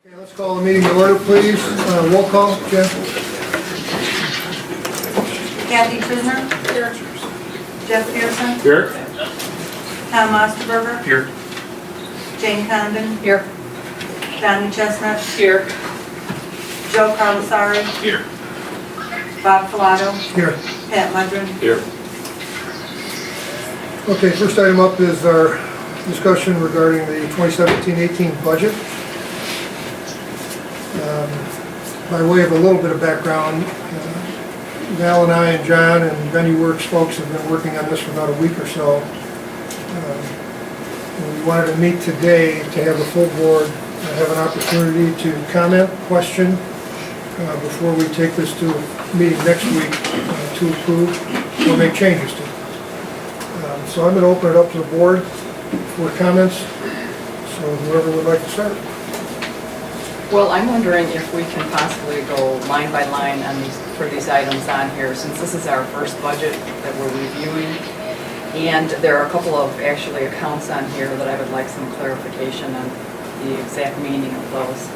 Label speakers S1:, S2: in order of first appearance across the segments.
S1: Okay, let's call the meeting to order, please. Roll call, Jen.
S2: Kathy Prisner. Here. Jeff Pearson.
S3: Here.
S2: Tom Osterberger.
S3: Here.
S2: Jane Condon. Here. Donnie Chestnut.
S4: Here.
S2: Joe Carlisari.
S3: Here.
S2: Bob Filato.
S1: Here.
S2: Pat Mudrin.
S3: Here.
S1: Okay, first item up is our discussion regarding the 2017-18 budget. By way of a little bit of background, Val and I and John and Venue Works folks have been working on this for about a week or so. We wanted to meet today to have the full board have an opportunity to comment, question, before we take this to a meeting next week to approve or make changes to. So I'm going to open it up to the board for comments. So whoever would like to start.
S4: Well, I'm wondering if we can possibly go line by line on these, for these items on here, since this is our first budget that we're reviewing. And there are a couple of actually accounts on here that I would like some clarification on the exact meaning of those.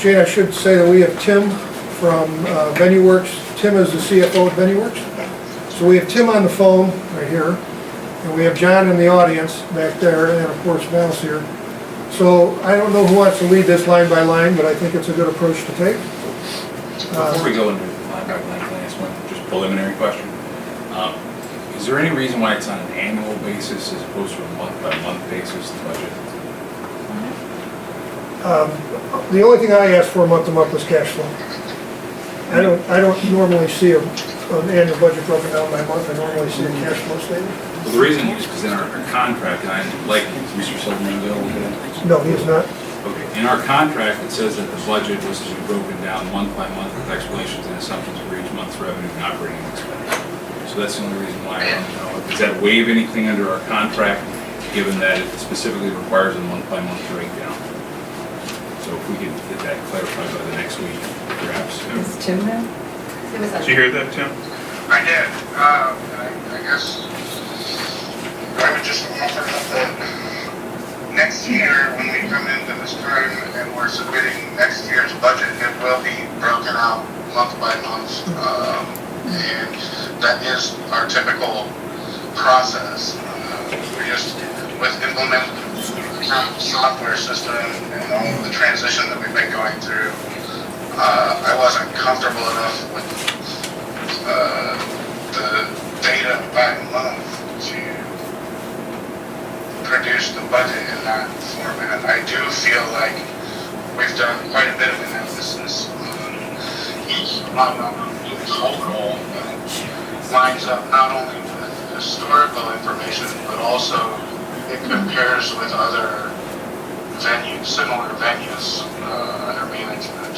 S1: Jane, I should say that we have Tim from Venue Works. Tim is the CFO at Venue Works. So we have Tim on the phone right here, and we have John in the audience back there, and of course Val's here. So I don't know who wants to lead this line by line, but I think it's a good approach to take.
S3: Before we go into line by line, can I ask one just preliminary question? Is there any reason why it's on an annual basis as opposed to a month by month basis, the budget?
S1: The only thing I asked for month to month was cash flow. I don't normally see an annual budget broken down by month. I normally see a cash flow statement.
S3: Well, the reason is because in our contract, and I like Mr. Silverman available today.
S1: No, he is not.
S3: Okay, in our contract, it says that the budget was to be broken down month by month with explanations and assumptions for each month's revenue and operating expense. So that's the only reason why I want to know. Does that waive anything under our contract, given that it specifically requires a month by month breakdown? So if we could get that clarified by the next week, perhaps.
S4: Is Tim there?
S3: Did you hear that, Tim?
S5: I did. I guess I would just offer that next year, when we come into this time and we're submitting next year's budget, it will be broken out month by month. And that is our typical process. We just, with implementing the software system and all of the transition that we've been going through, I wasn't comfortable enough with the data by month to produce the budget in that format. I do feel like we've done quite a bit of analysis on each line item in total that lines up not only with historical information, but also it compares with other venues, similar venues under management.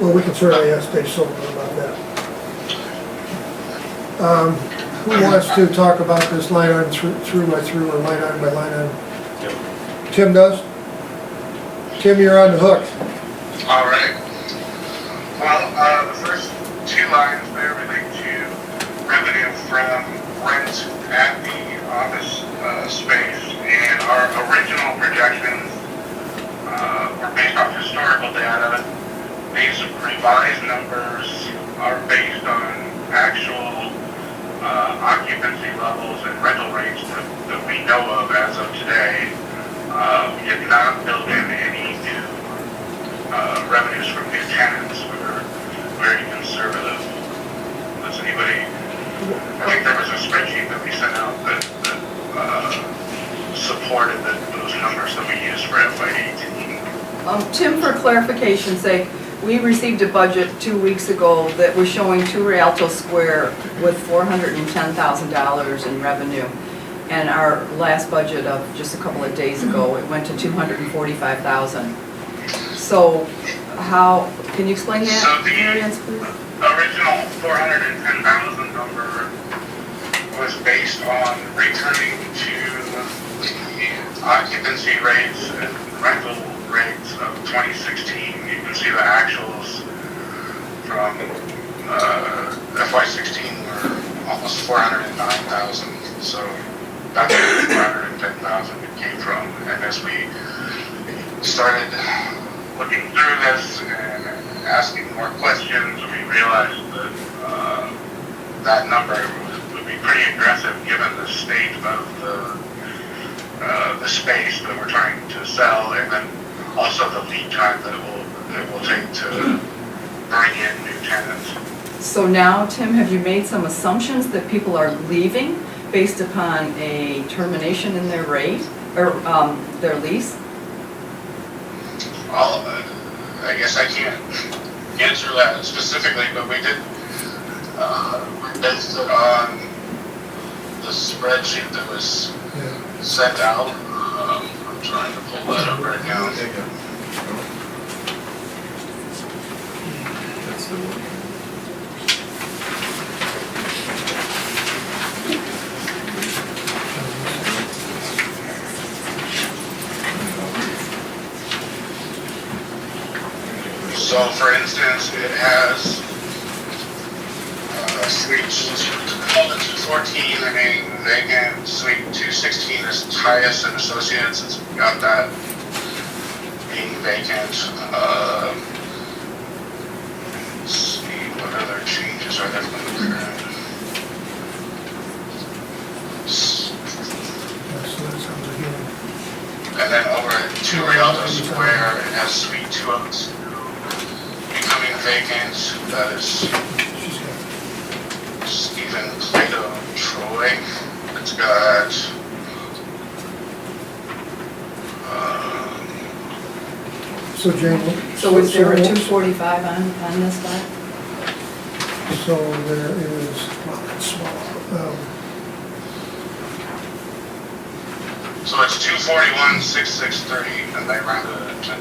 S1: Well, we can certainly ask Dave Silverman about that. Who wants to talk about this line item through by through or line item by line item? Tim does? Tim, you're on the hook.
S5: All right. Well, the first two lines there relate to revenue from rent at the office space, and our original projections were based off historical data. These revised numbers are based on actual occupancy levels and rental rates that we know of as of today. We did not build in any new revenues from new tenants. We were very conservative. Does anybody, I think there was a spreadsheet that we sent out that supported those numbers that we used for FY18.
S4: Tim, for clarification's sake, we received a budget 2 weeks ago that was showing 2 Rialto Square with $410,000 in revenue. And our last budget of just a couple of days ago, it went to $245,000. So how, can you explain that,
S5: So the
S4: variance, please?
S5: original $410,000 number was based on returning to the occupancy rates and rental rates of 2016. You can see the actuals from FY16 were almost 409,000. So that's where 410,000 it came from. And as we started looking through this and asking more questions, we realized that that number would be pretty aggressive given the state of the space that we're trying to sell, and then also the lead time that it will take to bring in new tenants.
S4: So now, Tim, have you made some assumptions that people are leaving based upon a termination in their rate, or their lease?
S5: I guess I can't answer that specifically, but we did, we based it on the spreadsheet that was sent out. I'm trying to pull that up right now.
S3: There you go. That's the one.
S5: So, for instance, it has suite 214 remaining vacant, suite 216 is Tyus and Associates, it's got that being vacant. Let's see, what other changes are there from the current? And then over at 2 Rialto Square, it has suite 202 becoming vacant. That is Stephen Plato Troy. It's got
S1: So Jane.
S4: So is there a 245 on this file?
S1: So there is, well, that's small.
S5: So it's 241, 6630, and they rounded it to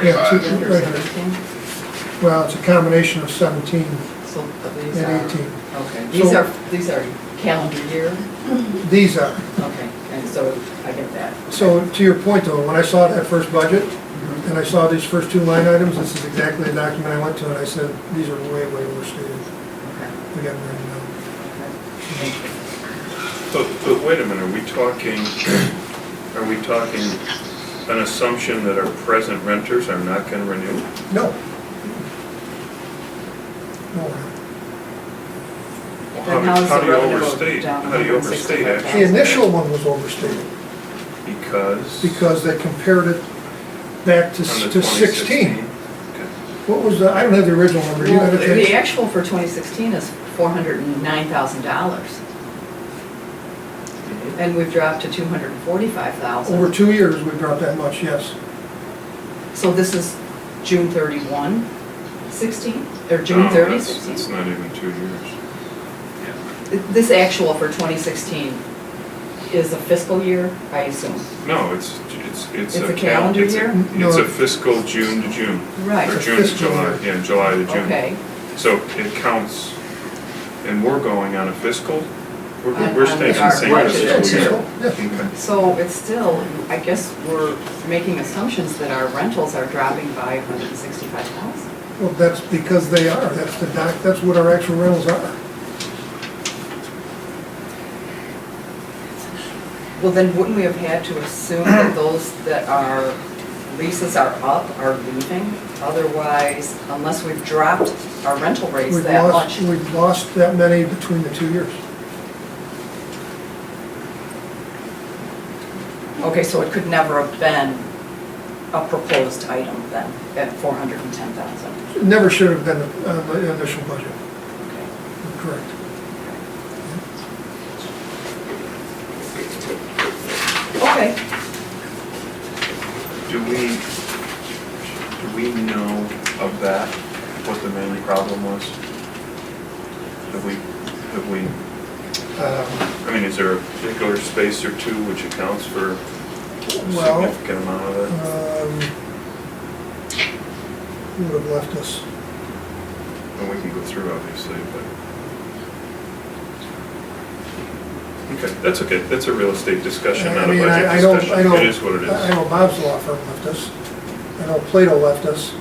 S1: Yeah,
S5: 245.
S1: right here. Well, it's a combination of 17
S4: So these
S1: and
S4: are,
S1: 18.
S4: okay,
S1: So-
S4: these are calendar year?
S1: These are.
S4: Okay, and so I get that.
S1: So to your point though, when I saw that first budget, and I saw these first 2 line items, this is exactly the document I went to, and I said, these are way, way overstated.
S4: Okay,
S1: We got them right now.
S4: okay. Thank you.
S6: But wait a minute, are we talking an assumption that our present renters are not going to renew?
S1: No. No.
S6: Well,
S4: Then how's
S6: how
S4: the
S6: do you
S4: revenue
S6: overstate?
S4: down
S6: How do you overstate
S4: 165,000?
S1: The
S6: actually?
S1: initial one was overstated
S6: Because
S1: they compared it back to
S6: on the
S1: 16.
S6: 2016. Okay.
S1: What was the, I don't have the original number, do you
S4: Well,
S1: have it?
S4: the
S1: Jane?
S4: actual for 2016 is $409,000. And we've dropped to $245,000.
S1: Over 2 years, we dropped that much, yes.
S4: So this is June 31, 16, or June
S6: No,
S4: 30,
S6: that's
S4: 16?
S6: not even 2 years.
S4: This actual for 2016 is a fiscal year, I assume?
S6: No, it's
S4: It's a calendar year?
S6: It's a fiscal June to June.
S4: Right.
S6: Or
S1: It's a
S6: June to
S1: fiscal
S6: July,
S1: year.
S6: yeah, July to June.
S4: Okay.
S6: So it counts, and we're going on a fiscal, we're
S4: On
S6: staying
S4: our
S6: the same
S4: budget,
S6: fiscal year.
S1: Yeah.
S6: Okay.
S4: So it's still, I guess we're making assumptions that our rentals are dropping by 165,000.
S1: Well, that's because they are, that's what our actual rentals are.
S4: Well, then wouldn't we have had to assume that those that our leases are up are leaving? Otherwise, unless we've dropped our rental rates that much.
S1: We've lost that many between the 2 years.
S4: Okay, so it could never have been a proposed item then, at 410,000.
S1: It never should have been the initial budget,
S4: Okay.
S1: correct.
S4: Okay,
S6: Do we know of that, what the main problem was? Have we, I mean, is there a particular space or two which accounts for a
S1: Well,
S6: significant amount of it?
S1: Who would have left us?
S6: And we can go through obviously, but. Okay, that's okay, that's a real estate discussion,
S1: I
S6: not a
S1: mean,
S6: budget
S1: I know,
S6: discussion. It is what it
S1: I
S6: is.
S1: know Bob's law firm left us. I know Plato left us.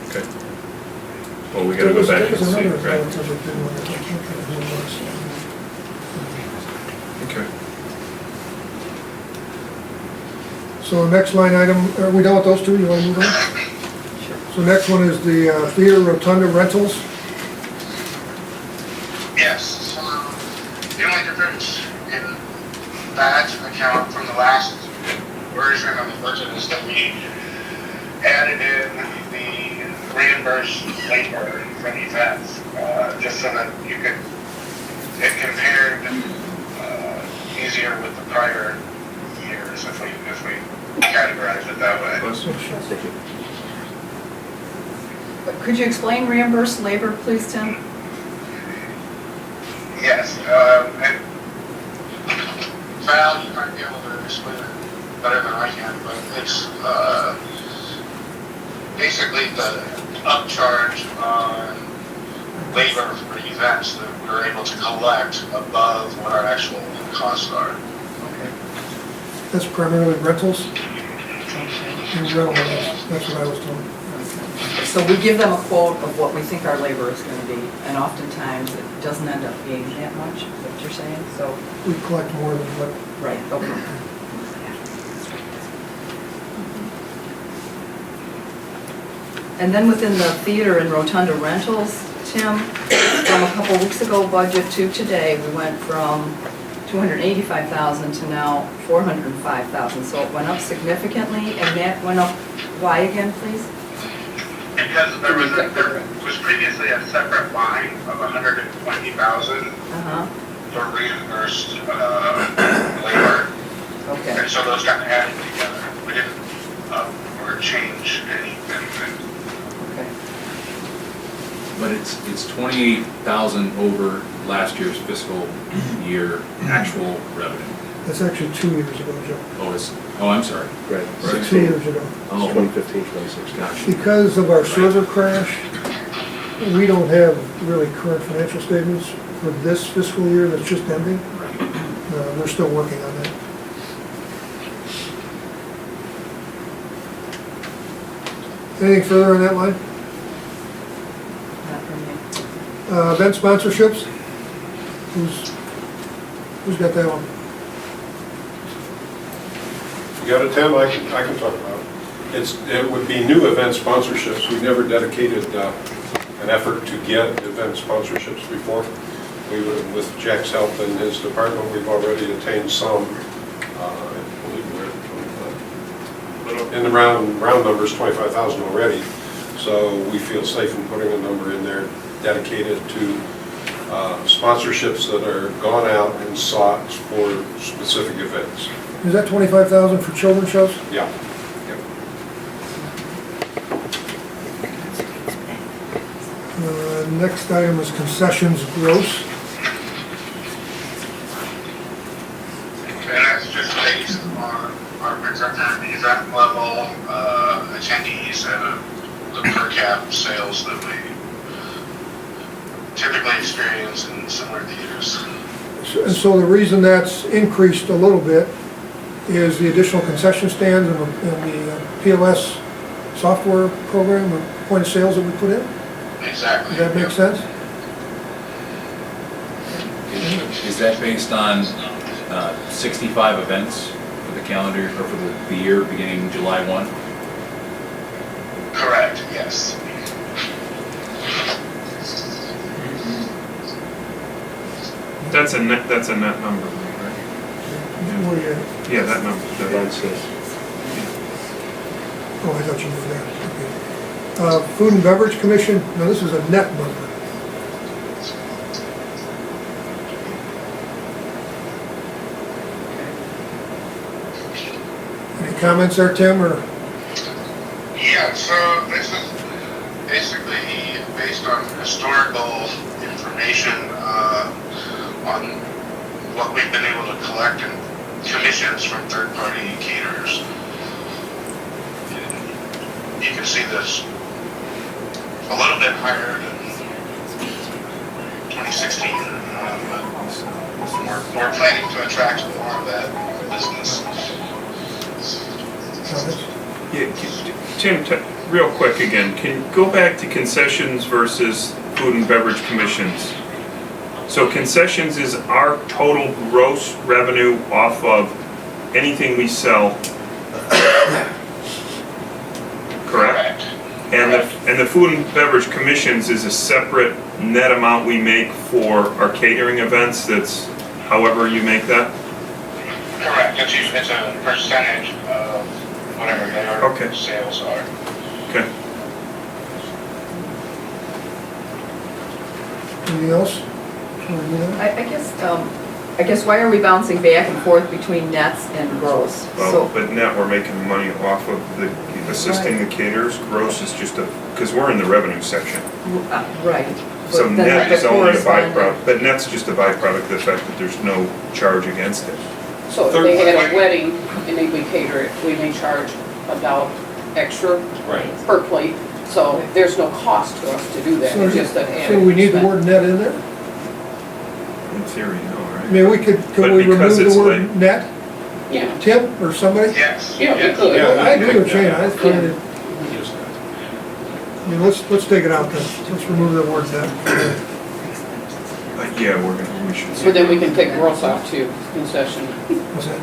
S6: Okay. Well, we gotta go back and
S1: There was
S6: see,
S1: another
S6: right?
S1: relatively big one, I can't remember who it was.
S6: Okay.
S1: So the next line item, are we done with those two? You want to move on?
S4: Sure.
S1: So next one is the theater rotunda rentals.
S5: Yes, the only difference in that account from the last version of the budget is that we added in the reimbursed labor from events, just so that you could, it compared easier with the prior years if we categorize it that way.
S4: Could you explain reimbursed labor, please, Tim?
S5: Yes, and Val, you might be able to explain it better than I can, but it's basically the upcharge on labor for events that we're able to collect above what our actual costs are.
S4: Okay.
S1: That's primarily rentals.
S4: Okay.
S1: And rental, that's what I was told.
S4: So we give them a quote of what we think our labor is going to be, and oftentimes it doesn't end up being that much, is what you're saying? So,
S1: We collect more than what,
S4: right, okay. And then within the theater and rotunda rentals, Tim, from a couple weeks ago budget to today, we went from 285,000 to now 405,000. So it went up significantly, and that went up, why again, please?
S5: Because there was previously a separate line of 120,000
S4: Uh-huh,
S5: for reimbursed labor,
S4: okay.
S5: and so those got added together. We didn't or change anything.
S4: Okay.
S3: But it's 28,000 over last year's fiscal year actual revenue.
S1: that's actually 2 years ago, Joe.
S3: I'm sorry.
S7: Right.
S1: 2 years ago.
S3: Oh,
S7: 2015, 2016.
S3: gosh.
S1: Because of our server crash, we don't have really current financial statements for this fiscal year that's just ending.
S3: Right.
S1: We're still working on that. Anything further on that line?
S4: Not for me.
S1: Event sponsorships? Who's got that one?
S8: You got it, Tim? I can talk about it. It would be new event sponsorships. We've never dedicated an effort to get event sponsorships before. With Jack's help and his department, we've already attained some. I believe we're at 25. In the round numbers, 25,000 already. So we feel safe in putting a number in there dedicated to sponsorships that are gone out and sought for specific events.
S1: Is that 25,000 for children's shows?
S8: Yeah.
S1: Next item is concessions gross.
S5: And that's just based on our projected event level, attendees, and the per cap sales that we typically experience in similar theaters.
S1: And so the reason that's increased a little bit is the additional concession stands and the POS software program or point of sales that we put in?
S5: Exactly.
S1: Does that make sense?
S3: Is that based on 65 events for the calendar, or for the year beginning July 1?
S5: Correct, yes.
S6: That's a net number, right?
S1: Where you-
S6: Yeah, that number.
S7: Line six.
S1: Oh, I thought you knew that. Okay. Food and Beverage Commission, now this is a net number. Any comments there, Tim, or?
S5: Yeah, so this is basically based on historical information on what we've been able to collect in commissions from third-party caterers. You can see this a little bit higher than 2016. We're planning to attract more of that business.
S1: Comments?
S6: Yeah, Tim, real quick again, can you go back to concessions versus food and beverage commissions? So concessions is our total gross revenue off of anything we sell Correct? And the food and beverage commissions is a separate net amount we make for our catering events, that's however you make that?
S5: Correct, it's a percentage of whatever their
S6: Okay.
S5: sales are.
S6: Okay.
S1: Anything else?
S4: I guess why are we bouncing back and forth between nets and gross?
S6: Well,
S4: So,
S6: but net, we're making money off of the, assisting the caterers, gross is just a, because we're in the revenue section.
S4: right.
S6: So
S4: But then
S6: net
S4: the
S6: is only a
S4: corresponding-
S6: byproduct, but net's just a byproduct of the fact that there's no charge against it.
S7: So if they had a wedding and they would cater it, we may charge $1 extra
S8: Right.
S7: per plate. So there's no cost to us to do that, it's just an added
S1: So we need the
S7: expense.
S1: word net in there?
S6: In theory, no,
S1: I
S6: right?
S1: mean, could
S6: But
S1: we
S6: because
S1: remove
S6: it's
S1: the word
S6: like-
S1: net,
S7: Yeah,
S1: Tim, or somebody?
S5: Yes.
S7: yeah, we
S5: yes.
S7: could.
S8: Yeah.
S1: I do, Shane, I find it,
S8: Just that.
S1: I mean, let's take it out then, let's remove the word net.
S6: Yeah, we should.
S7: So then we can take gross off too, concession.
S1: What's that?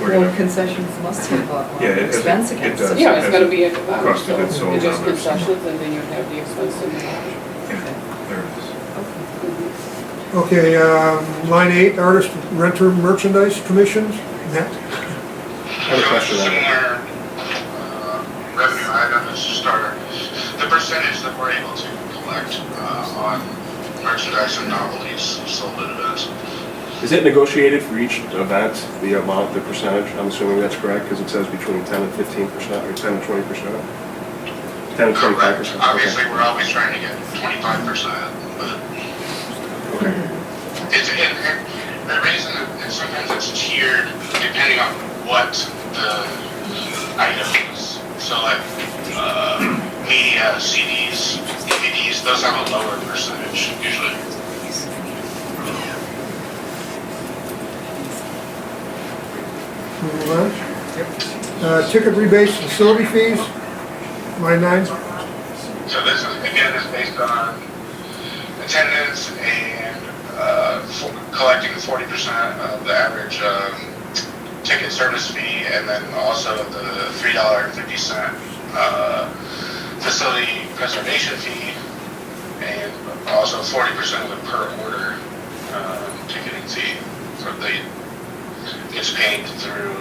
S6: We're
S4: Well,
S6: gonna,
S4: concessions must have
S6: Yeah, it-
S4: expense
S6: it
S4: against
S6: does.
S4: it.
S7: Yeah, it's gonna be at the bottom,
S6: Cost of
S7: so
S6: goods sold
S7: it's just
S6: on there.
S7: concessions and then you have the expense in the bottom.
S6: yeah, there it is.
S1: Okay, line 8, artist renter merchandise commissions, net.
S5: So it's a similar revenue item, it's just the percentage that we're able to collect on merchandise and novelties sold at events.
S9: Is it negotiated for each event, the amount, the percentage? I'm assuming that's correct, because it says between 10 and 15%, or 10 and 20%? 10 and 25%?
S5: Obviously, we're always trying to get 25%, but it's, and the reason that sometimes it's tiered depending on what the item is. So like, media, CDs, DVDs, those have a lower percentage usually.
S1: Move on. Ticket rebates, facility fees, line 9.
S5: So this is, again, is based on attendance and collecting 40% of the average ticket service fee, and then also the $3.50 facility preservation fee, and also 40% of the per order ticketing fee. So they gets paid through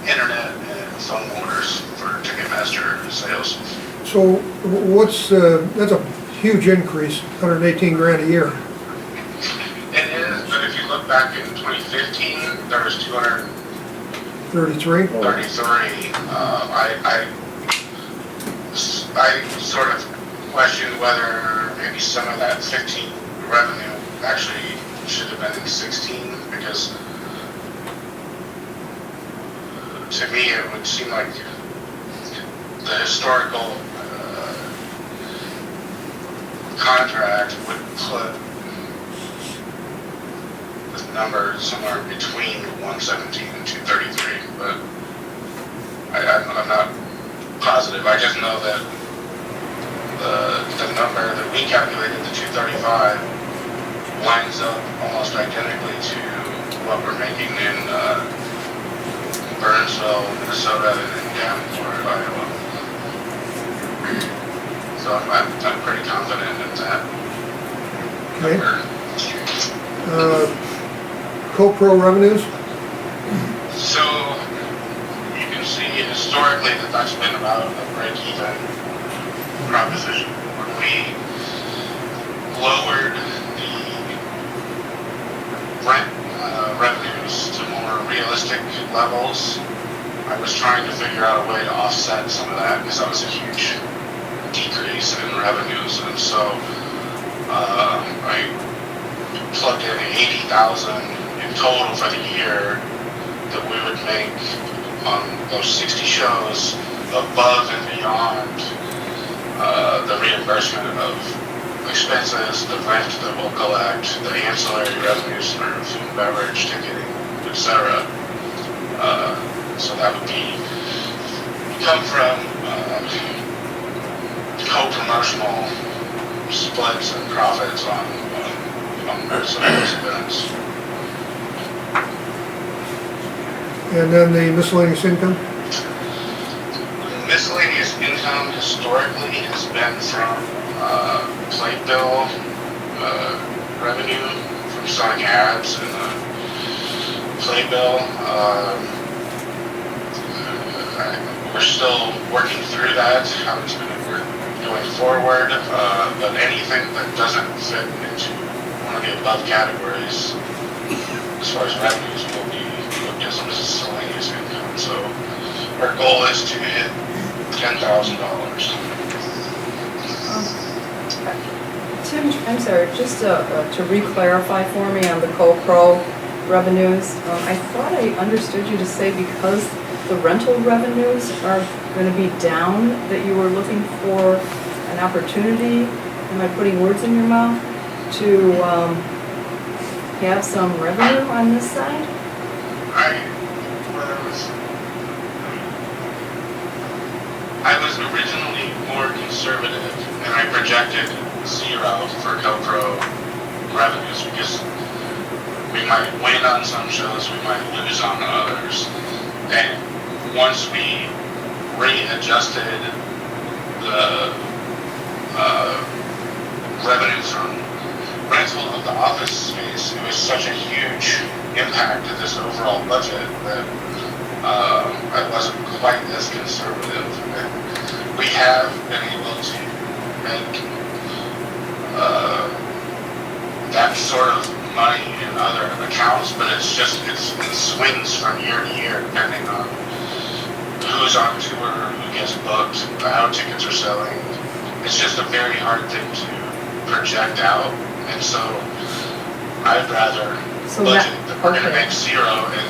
S5: internet and phone orders for Ticketmaster sales.
S1: So what's, that's a huge increase, 118 grand a year.
S5: It is, but if you look back in 2015, there was
S1: 33?
S5: 233. I sort of questioned whether maybe some of that 15 revenue actually should have been in 16, because to me it would seem like the historical contract would put the number somewhere between 117 and 233, but I'm not positive. I just know that the number that we calculated, the 235, lines up almost identically to what we're making in Burnsville, Minnesota, and in Davenport, Iowa. So I'm pretty confident in that
S1: Okay.
S5: number.
S1: Co-pro revenues,
S5: So you can see historically that that's been about a break-even proposition. When we lowered the rent revenues to more realistic levels, I was trying to figure out a way to offset some of that, because that was a huge decrease in revenues, and so I plugged in 80,000 in total for the year that we would make on those 60 shows above and beyond the reimbursement of expenses, the rent that we'll collect, the ancillary revenues for food and beverage, ticketing, etc. So that would come from co-promotional splits and profits on some of those events.
S1: And then the miscellaneous income?
S5: Miscellaneous income historically has been from playbill revenue from selling ads and playbill. We're still working through that, how it's going to work going forward, but anything that doesn't fit into one of the above categories as far as revenues will be looked as miscellaneous income. So our goal is to hit $10,000.
S4: Tim, I'm sorry, just to re-clarify for me on the co-pro revenues, I thought I understood you to say because the rental revenues are going to be down, that you were looking for an opportunity, am I putting words in your mouth, to have some revenue on this side?
S5: I was originally more conservative, and I projected 0 for GoPro revenues because we might win on some shows, we might lose on others. And once we readjusted the revenue from rental of the office space, it was such a huge impact to this overall budget that I wasn't quite as conservative. And we have been able to make that sort of money in other accounts, but it swings from year to year depending on who's on tour, who gets booked, how tickets are selling. It's just a very hard thing to project out, and so I'd rather budget that we're going to make 0 and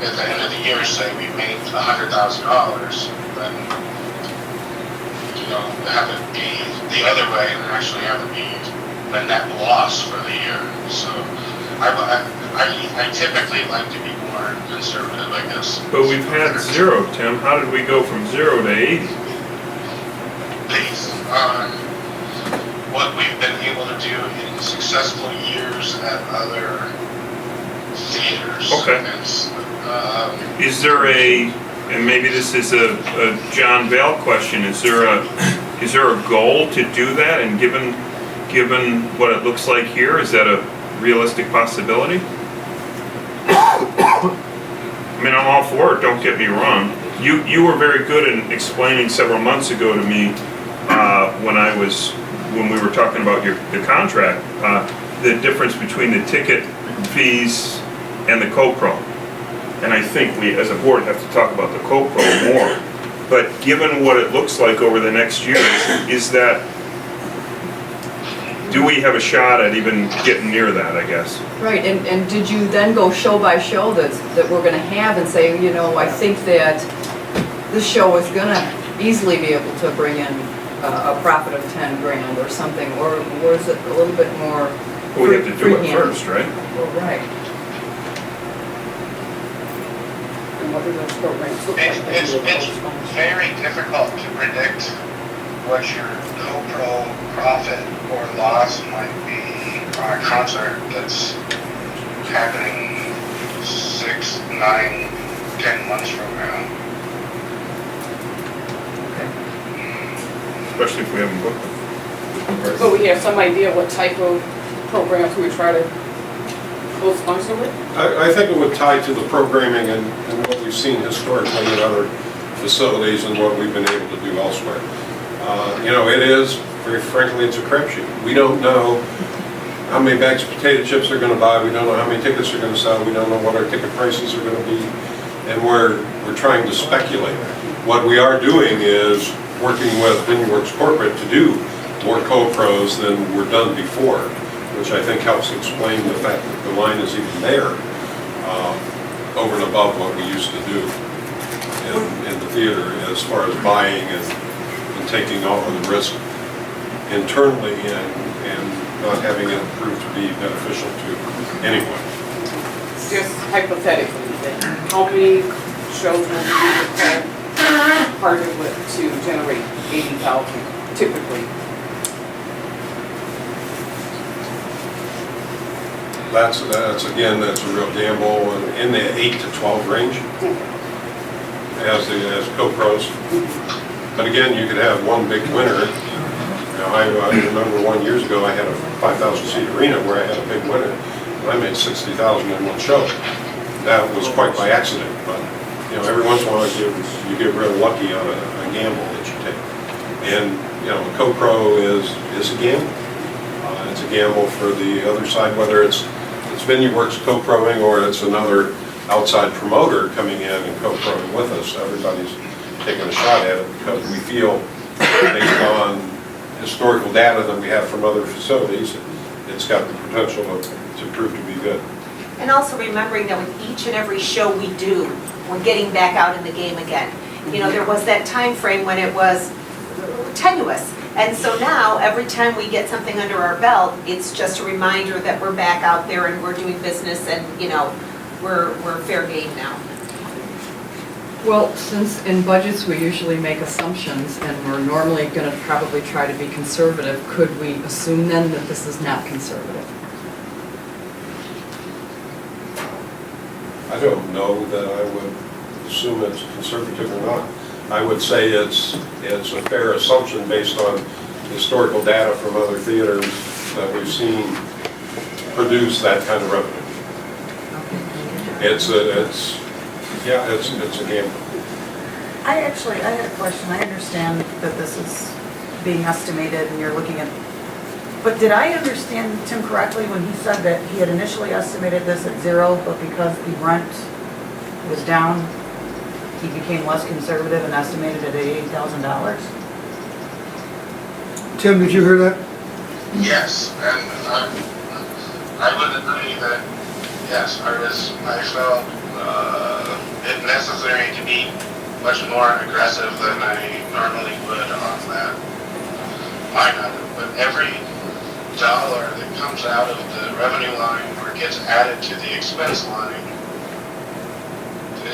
S5: at the end of the year say we made $100,000 than have it be the other way and actually have it be a net loss for the year. So I typically like to be more conservative, I guess.
S6: But we've had 0, Tim. How did we go from 0 to 80?
S5: Based on what we've been able to do in successful years at other theaters.
S6: Okay. Is there and maybe this is a John Vale question, is there a goal to do that? And given what it looks like here, is that a realistic possibility? I mean, I'm all for it, don't get me wrong. You were very good in explaining several months ago to me when we were talking about the contract, the difference between the ticket fees and the co-pro. And I think we, as a board, have to talk about the co-pro more. But given what it looks like over the next year, do we have a shot at even getting near that, I guess?
S4: Right, and did you then go show by show that we're going to have and say, I think that this show is going to easily be able to bring in a profit of 10 grand or something, or is it a little bit more
S6: Well, we have to do it first, right?
S4: Well, right.
S7: And what do those programs look like?
S5: It's very difficult to predict what your GoPro profit or loss might be on a concert that's happening 6, 9, 10 months from now.
S6: Especially if we haven't booked them.
S7: But we have some idea what type of programs we would try to co-sponsor with?
S8: I think it would tie to the programming and what we've seen historically in other facilities and what we've been able to do elsewhere. It is, very frankly, it's a crapshoot. We don't know how many bags of potato chips they're going to buy. We don't know how many tickets they're going to sell. We don't know what our ticket prices are going to be. And we're trying to speculate. What we are doing is working with VenueWorks Corporate to do more co-pros than were done before, which I think helps explain the fact that the line is even there over and above what we used to do in the theater as far as buying and taking all of the risk internally and not having it prove to be beneficial to anyone.
S7: Just hypothetically, then, how many shows will we partner with to generate 80,000 typically?
S8: that's again, that's a real gamble, and in the 8 to 12 range as co-pros. But again, you could have one big winner. Now, I remember 1 year ago, I had a 5,000 seat arena where I had a big winner, and I made 60,000 in one show. That was quite by accident, but you know, every once in a while you get real lucky on a gamble that you take. And you know, a co-pro is a gamble. It's a gamble for the other side, whether it's VenueWorks co-proing or it's another outside promoter coming in and co-proing with us. Everybody's taking a shot at it because we feel, based on historical data that we have from other facilities, it's got the potential to prove to be good.
S10: And also remembering that with each and every show we do, we're getting back out in the game again. You know, there was that time frame when it was tenuous. And so now, every time we get something under our belt, it's just a reminder that we're back out there and we're doing business and, you know, we're fair game now.
S4: Well, since in budgets we usually make assumptions and we're normally going to probably try to be conservative, could we assume then that this is not conservative?
S8: I don't know that I would assume it's conservative or not. I would say it's a fair assumption based on historical data from other theaters that we've seen produce that kind of revenue. It's a gamble.
S11: I had a question. I understand that this is being estimated and you're looking at, but did I understand Tim correctly when he said that he had initially estimated this at 0, but because the rent was down, he became less conservative and estimated it at $80,000?
S1: Tim, did you hear that?
S5: Yes, and I would agree that, yes, I felt it necessary to be much more aggressive than I normally would on that line item. But every dollar that comes out of the revenue line or gets added to the expense line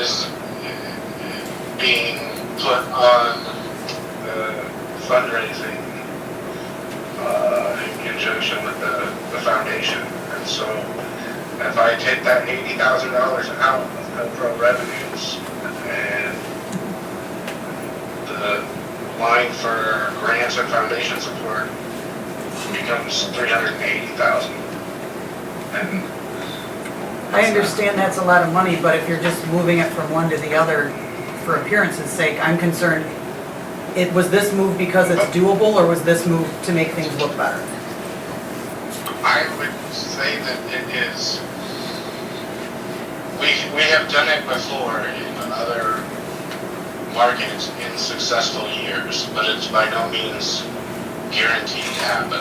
S5: is being put on fundraising in conjunction with the foundation. And so if I take that $80,000 out of pro revenues and the line for grants and foundation support becomes $380,000. And
S11: I understand that's a lot of money, but if you're just moving it from one to the other for appearance's sake, I'm concerned. Was this move because it's doable, or was this move to make things look better?
S5: I would say that it is. We have done it before in other markets in successful years, but it's by no means guaranteed to happen.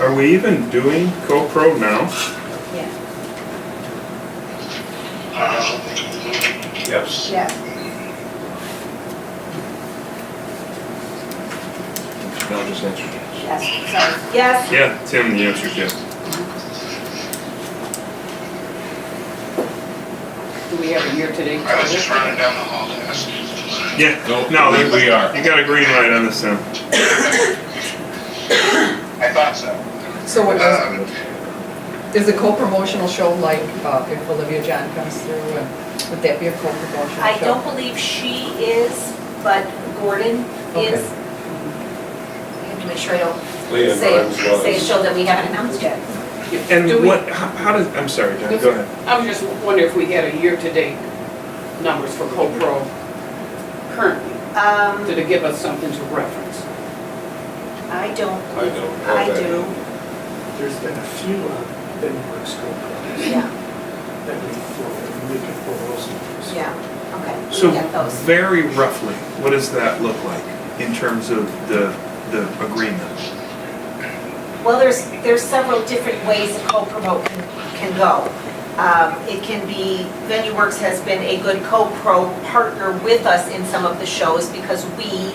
S6: Are we even doing co-pro now?
S10: Yeah.
S8: Yes.
S10: Yeah.
S9: No, just answer.
S10: Yes, sorry. Yes.
S6: Yeah, Tim, the answer is yes.
S7: Do we have a year-to-date?
S5: I was just running down the hall to ask you.
S6: Yeah,
S3: No,
S6: no,
S3: we are.
S6: You got a green light on this, Tim.
S5: I thought so.
S4: So what
S5: Um,
S4: is a co-promotional show like if Olivia John comes through, would that be a co-promotional show?
S10: I don't believe she is, but Gordon is. I have to make sure I don't
S8: Leah
S10: say
S8: Grimes was.
S10: a show that we haven't announced yet.
S6: And
S7: Do we-
S6: how does, I'm sorry, John, go ahead.
S7: I was just wondering if we had a year-to-date numbers for co-pro currently. Did it give us something to reference?
S10: I don't.
S8: I don't have
S10: I
S8: that.
S10: do,
S12: There's been a few VenueWorks co-pros
S10: yeah,
S12: that we can pull those numbers.
S10: yeah, okay. we
S6: So
S10: get those.
S6: very roughly, what does that look like in terms of the agreement?
S10: Well, there's several different ways a co-promote can go. It can be, VenueWorks has been a good co-pro partner with us in some of the shows because we,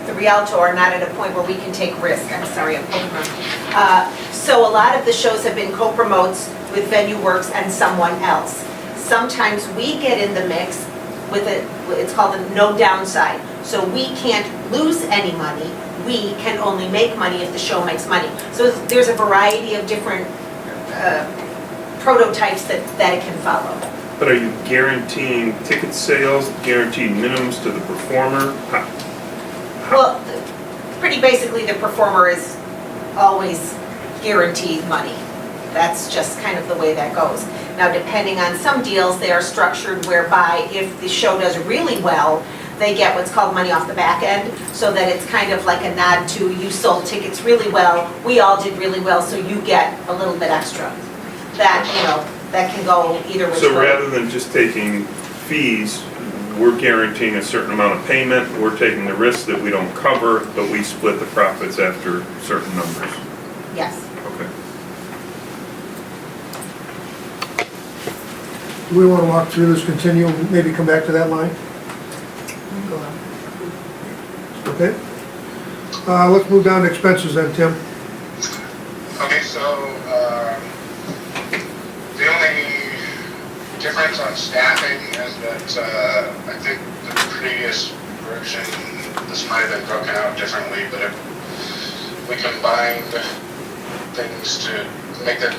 S10: the Rialto, are not at a point where we can take risk. I'm sorry, I'm pulling around. So a lot of the shows have been co-promotes with VenueWorks and someone else. Sometimes we get in the mix with it's called a no downside. So we can't lose any money. We can only make money if the show makes money. So there's a variety of different prototypes that it can follow.
S6: But are you guaranteeing ticket sales, guaranteed minimums to the performer?
S10: Well, pretty basically, the performer is always guaranteed money. That's just kind of the way that goes. Now, depending on some deals, they are structured whereby if the show does really well, they get what's called money off the back end, so that it's kind of like a nod to, you sold tickets really well, we all did really well, so you get a little bit extra. That, that can go either way.
S6: So rather than just taking fees, we're guaranteeing a certain amount of payment, we're taking the risk that we don't cover, but we split the profits after certain numbers.
S10: Yes.
S6: Okay.
S1: Do we want to walk through this, continue, and maybe come back to that line?
S4: Go on.
S1: Okay. Let's move down to expenses then, Tim.
S5: Okay, so, the only difference on staffing is that, I think the previous version, this might have been broken out differently, but we combined things to make them,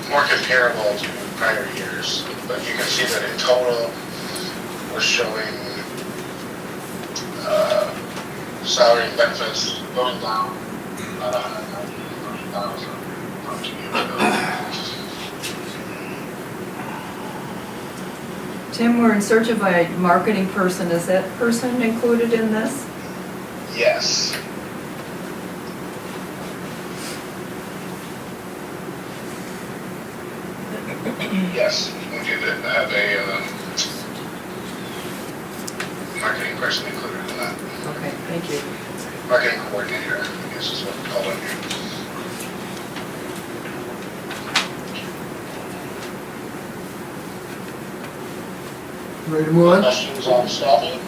S5: more comparable to prior years. But you can see that in total, we're showing, salary and benefits going down about $190,000 from 2 years ago.
S4: Tim, we're in search of a marketing person. Is that person included in this?
S5: Yes. Yes, we do have a marketing person included in that.
S4: Okay, thank you.
S5: Marketing coordinator, I guess is what we call it here.
S1: Ready to move on?
S5: Questions on staffing?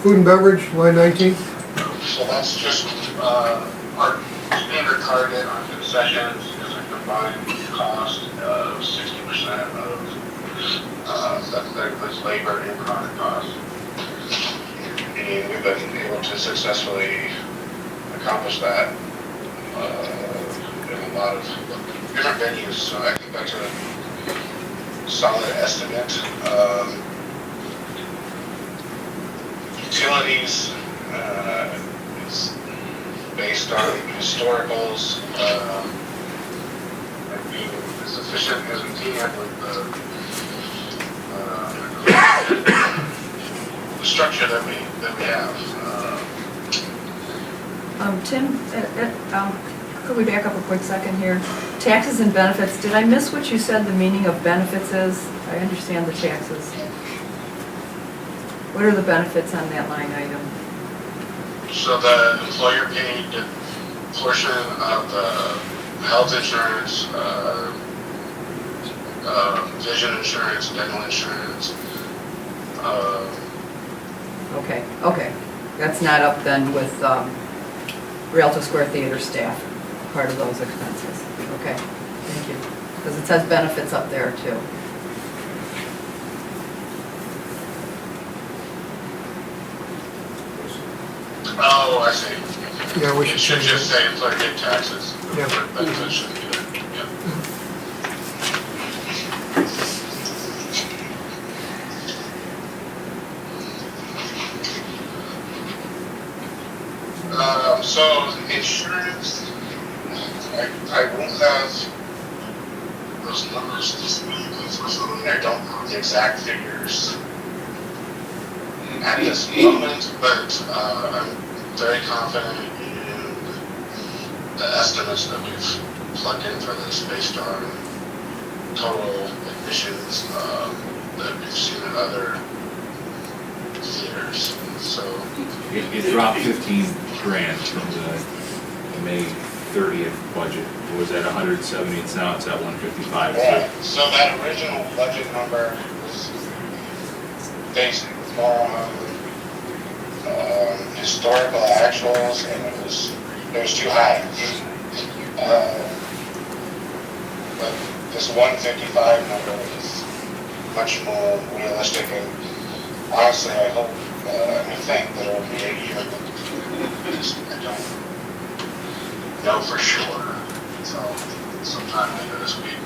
S1: Food and beverage, line 19.
S5: So that's just, our standard target on concessions is a combined cost of 60% of, that includes labor and product costs. And we've been able to successfully accomplish that, in a lot of different venues, so I think that's a solid estimate. Utilities, is based on historicals, and being as efficient as we can with the structure that we have.
S4: Tim, could we back up a quick second here? Taxes and benefits, did I miss what you said the meaning of benefits is? I understand the taxes. What are the benefits on that line item?
S5: So the employer paid portion of the health insurance, vision insurance, dental insurance.
S4: Okay. That's not up then with Rialto Square Theater staff, part of those expenses. Okay, thank you. Because it says benefits up there too.
S5: Oh, I see.
S1: Yeah, we
S5: It
S1: should
S5: should just say employer paid taxes.
S1: Yeah.
S5: Benefits should be there, yeah. So insurance, I won't have those numbers this week, unfortunately. I don't have the exact figures at this moment, but I'm very confident in the estimates that we've plugged in for this based on total admissions that we've seen in other theaters. So
S3: It dropped 15 grand from the May 30th budget. It was at 170, now it's at 155.
S5: right. So that original budget number was based more on historical actuals, and it was too high. But this 155 number is much more realistic, and honestly, I hope, I think that it will be a year, but I don't know for sure. until sometime later this week.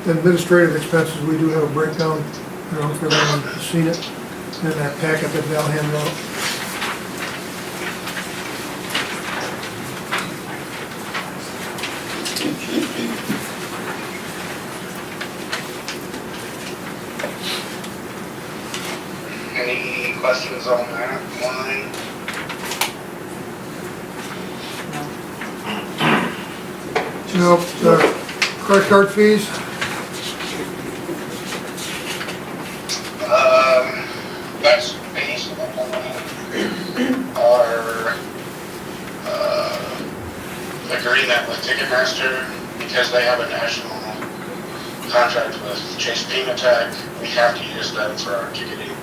S1: Administrative expenses, we do have a breakdown, I don't know if everyone has seen it, in that packet that Val handed out.
S5: Any questions on that line?
S1: No, credit card fees,
S5: That's based on our agreement with Ticketmaster, because they have a national contract with Chase Payment Tech. We have to use them for our ticketing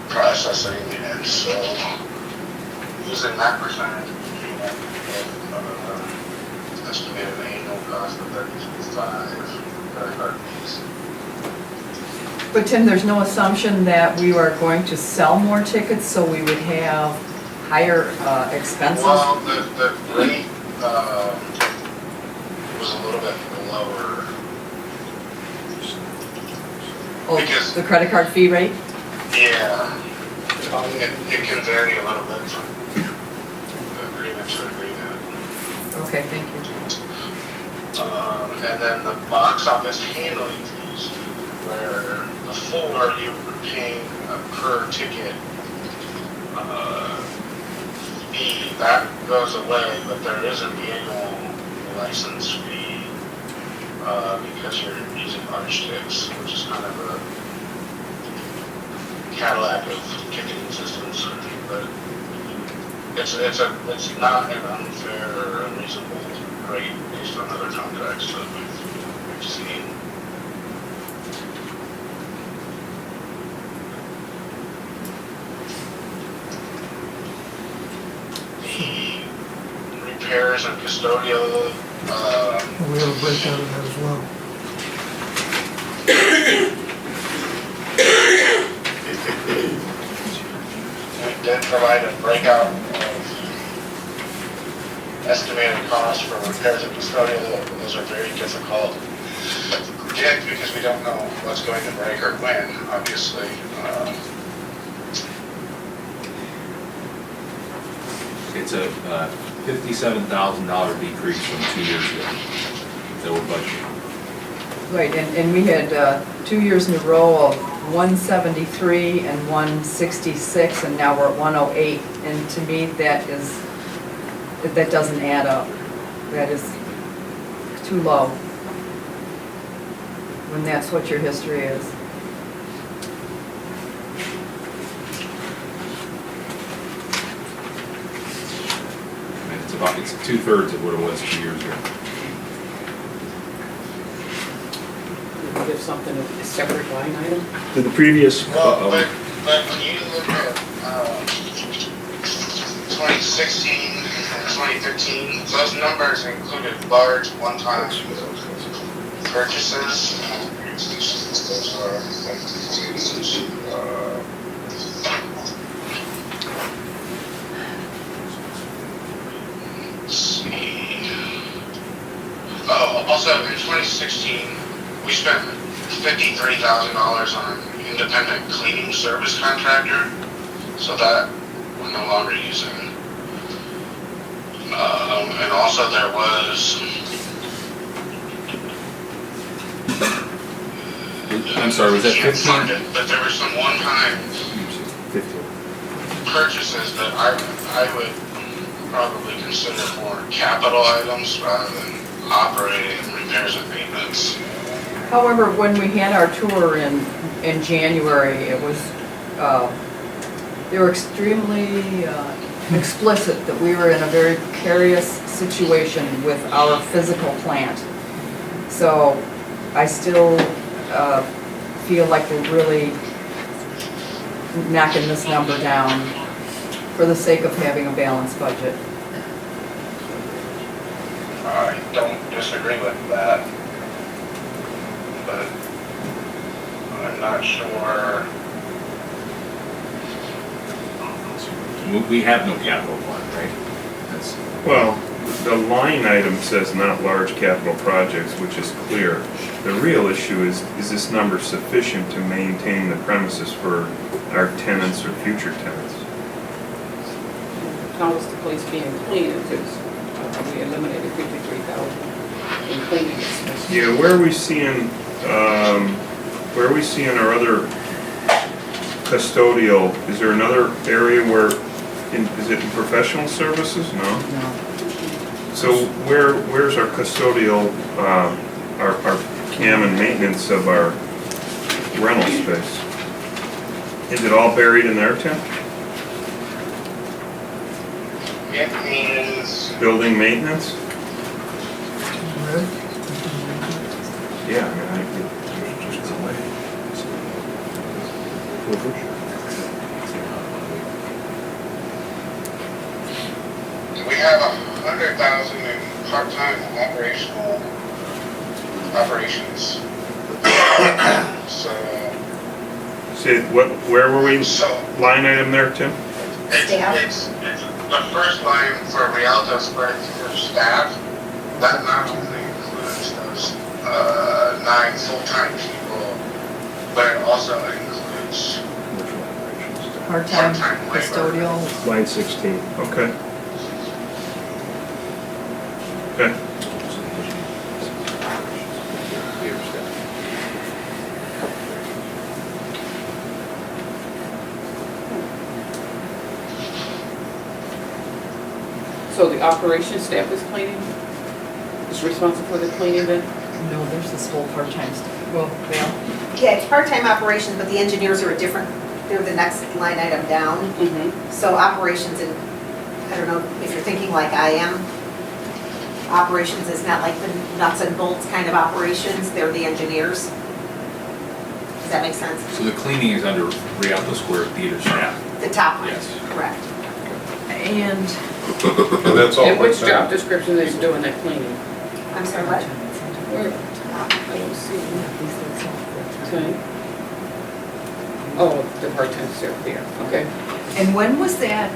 S5: processing, and so using that percentage, estimated annual cost of $32.5 credit card fees.
S4: But Tim, there's no assumption that we are going to sell more tickets, so we would have higher expenses?
S5: Well, the rate was a little bit lower.
S4: Oh,
S5: because-
S4: the credit card fee rate?
S5: Yeah. It can vary a little bit from agreement to agreement.
S4: Okay, thank you.
S5: And then the box office handling fees, where before you were paying a per ticket fee, that goes away, but there is an annual license fee because you're using Archsticks, which is kind of a Cadillac of ticketing systems, but it's not an unfair or unreasonable rate based on other contracts that we've seen. The repairs and custodial,
S1: and we have a breakdown of that as well.
S5: we did provide a breakout of estimated costs for repairs and custodial. Those are very difficult to predict because we don't know what's going to break or when, obviously.
S3: It's a $57,000 decrease from 2 years ago that we're budgeting.
S4: Right, and we had 2 years in a row of 173 and 166, and now we're at 108. And to me, that doesn't add up. That is too low, when that's what your history is.
S3: I mean, it's 2/3 of what it was 2 years ago.
S7: Give something a separate line item?
S9: Did the previous,
S5: Well, but when you look at 2016 and 2015, those numbers included large one-time purchases. Those are let's see. Oh, also in 2016, we spent $53,000 on an independent cleaning service contractor, so that we're no longer using. And also there was.
S3: I'm sorry, was that 15?
S5: But there were some one-time
S9: 15?
S5: purchases that I would probably consider more capital items rather than operating repairs and maintenance.
S4: However, when we had our tour in January, it was, they were extremely explicit that we were in a very precarious situation with our physical plant. So I still feel like we're really knocking this number down for the sake of having a balanced budget.
S5: I don't disagree with that, but I'm not sure
S3: We have no capital fund, right? That's,
S6: Well, the line item says not large capital projects, which is clear. The real issue is this number sufficient to maintain the premises for our tenants or future tenants?
S7: How is the place being cleaned? Because we eliminated 53,000 in cleaning expenses.
S6: Yeah, where are we seeing our other custodial? Is there another area where, is it in professional services? No?
S4: No.
S6: So where's our custodial, our cam and maintenance of our rental space? Is it all buried in there, Tim?
S5: It is,
S6: Building maintenance?
S1: Red?
S6: Yeah, I mean,
S9: Just delay.
S5: we have 100,000 in part-time operations. So,
S6: see, where were we?
S5: so
S6: Line item there, Tim?
S5: it's the first line for Rialto square for staff. That not only includes those 9 full-time people, but it also includes
S4: Part-time
S5: Part-time labor.
S4: custodial.
S9: Line 16.
S6: Okay. Okay.
S7: So the operations staff is cleaning? Is responsible for the cleaning then?
S4: No, there's this whole part-time stuff. Well, yeah.
S10: Yeah, it's part-time operations, but the engineers are a different, they're the next line item down.
S7: Mm-hmm.
S10: So operations, and I don't know if you're thinking like I am, operations is not like the nuts and bolts kind of operations, they're the engineers. Does that make sense?
S3: so the cleaning is under Rialto Square theater staff.
S10: The top line,
S3: Yes.
S10: correct.
S4: And
S8: And that's all.
S7: And which
S8: part-time.
S7: job description is doing that cleaning?
S10: I'm sorry, what?
S7: Where? I don't see. Okay. Oh, the part-time staff there, okay.
S4: And when was that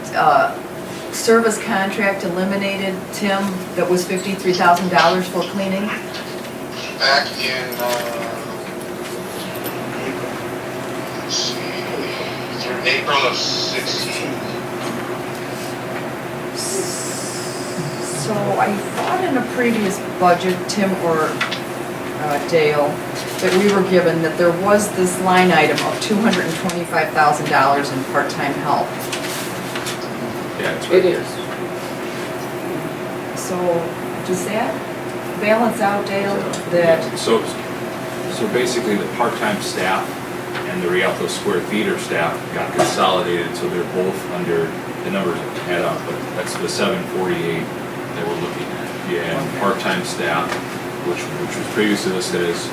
S4: service contract eliminated, Tim, that was $53,000 for cleaning?
S5: back in, let's see, through April of 16.
S4: So I thought in a previous budget, Tim or Dale, that we were given that there was this line item of $225,000 in part-time help.
S3: Yeah, it's right
S7: It
S3: there.
S7: is.
S4: So does that balance out, Dale, that,
S3: So basically the part-time staff and the Rialto Square theater staff got consolidated, so they're both under, the numbers add up, but that's the 748 that we're looking at. Yeah, and part-time staff, which was previously listed as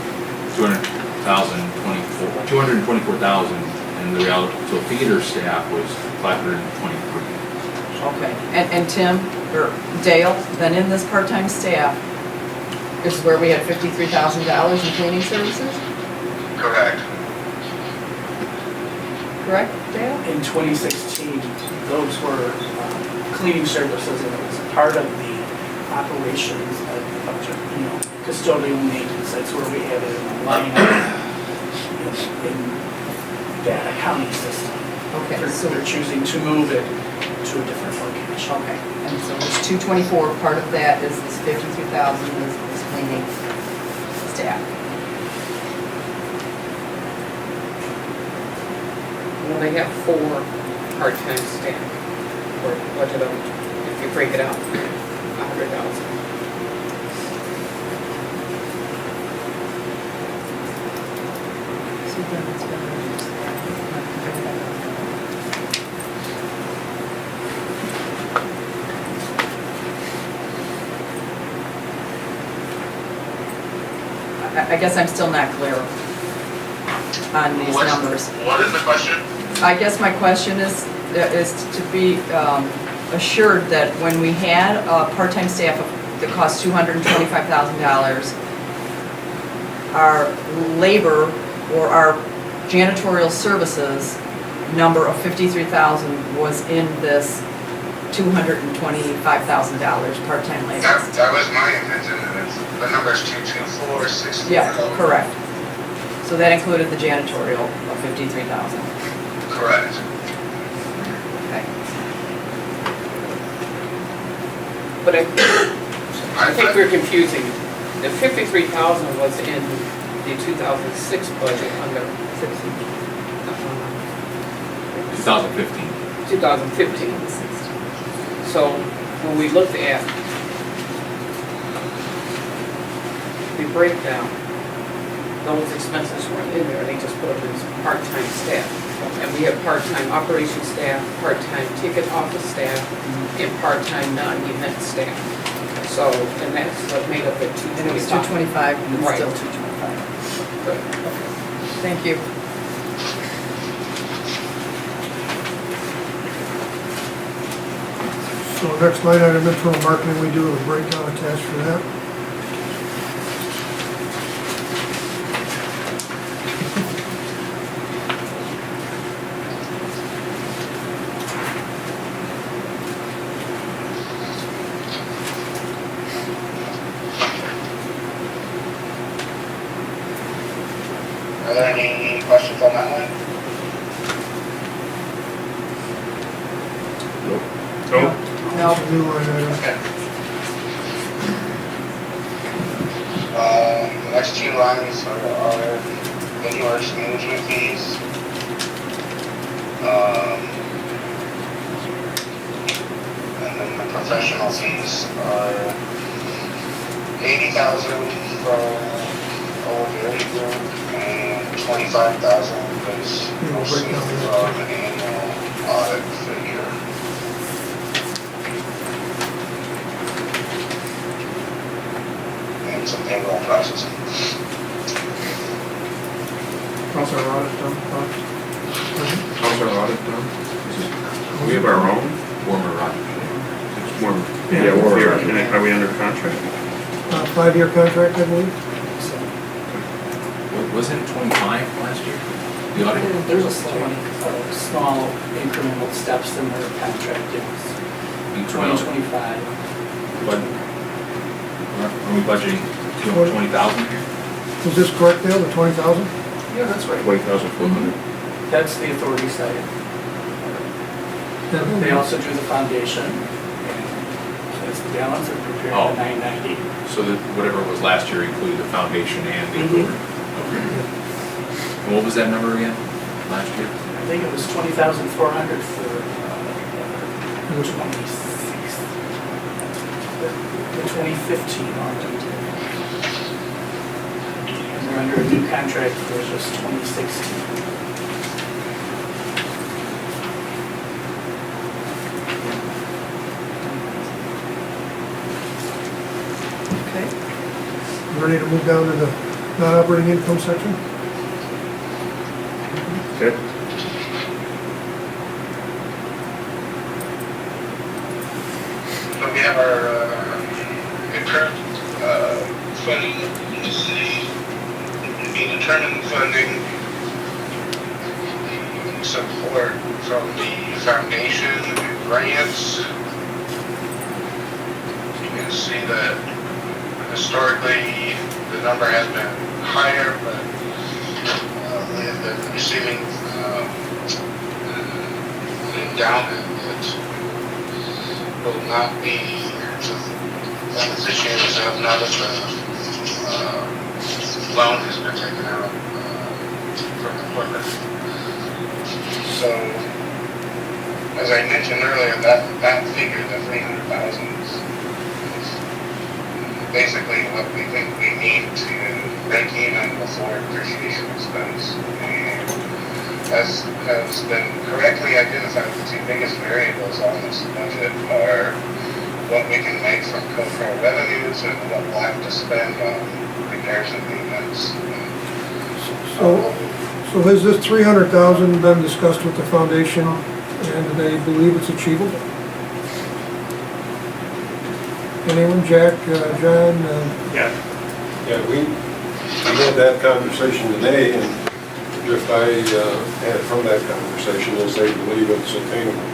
S3: 224,000, and the Rialto theater staff was 523.
S4: okay, and Tim, or Dale, then in this part-time staff, is where we had $53,000 in cleaning services,
S5: Correct.
S4: correct, Dale?
S12: In 2016, those were cleaning services, and it was part of the operations of the budget, custodial maintenance, that's where we had it line item in that accounting system.
S4: Okay,
S12: They're
S4: so,
S12: they're choosing to move it to a different location.
S4: okay, and so this 224, part of that is this 53,000 is cleaning staff.
S7: Well, they have 4 part-time staff, or budget of, if you break it out, 100,000.
S4: So then it's been reduced. I guess I'm still not clear on these numbers.
S5: What is the question?
S4: I guess my question is to be assured that when we had a part-time staff that cost $225,000, our labor or our janitorial services number of 53,000 was in this $225,000 part-time labor.
S5: That was my intention, and it's, the number's 224,640.
S4: Yeah, correct. So that included the janitorial of 53,000.
S5: Correct.
S4: Okay.
S7: But I think we're confusing. The 53,000 was in the 2006 budget under
S3: 2015.
S7: 2015. So when we looked at the breakdown, those expenses weren't in there, they just put up as part-time staff. And we have part-time operation staff, part-time ticket office staff, and part-time non-event staff. So, and that's what made up the 225.
S4: And it was 225, and it's
S7: Right.
S4: still 225.
S7: Good.
S4: Thank you.
S1: So next line item, internal marketing, we do have a breakdown attached for that.
S5: Are there any questions on that one?
S6: So,
S4: No.
S1: It's a new line item.
S5: Okay. The next two lines are indoors management fees. And then the professional fees are 80,000 for Oliveri Group and 25,000 is mostly from an annual audit figure. And some payroll processing.
S1: How's our audit done?
S6: how's our audit done? We have our own?
S3: Former Roger.
S6: It's more, yeah, are we under contract?
S1: 5-year contract, I believe.
S3: Wasn't it 25 last year? The audit?
S12: There's a small incremental steps in their contract, yes.
S3: Incremental.
S12: 2025.
S3: But are we budgeting 220,000 here?
S1: Is this correct, Dale, the 20,000?
S12: Yeah, that's right.
S6: 20,400.
S12: That's the authority side. They also do the foundation. And that's the balance, they're preparing
S3: Oh.
S12: the 990.
S3: So that whatever was last year included the foundation and the
S12: Mhm.
S3: authority? Okay. And what was that number again, last year?
S12: I think it was 20,400 for 26. The 2015 audit. And they're under a new contract for just 2016.
S4: Okay.
S1: Ready to move down to the non-operating income section?
S6: Okay.
S5: So we have our current funding, the determined funding support from the foundation and grants. You can see that historically the number has been higher, but we have been receiving an endowment that will not be beneficiaries of now that the loan has been taken out from the equipment. So, as I mentioned earlier, that figure, the 300,000, is basically what we think we need to break even before depreciation expense. And as has been correctly identified, the two biggest variables on this budget are what we can make from co-pro revenues and what we'll have to spend on repairs and maintenance.
S1: So has this 300,000 been discussed with the foundation, and do they believe it's achievable? Anyone, Jack, John?
S6: Yeah.
S8: Yeah, we had that conversation today, and drift I had from that conversation is they believe it's attainable.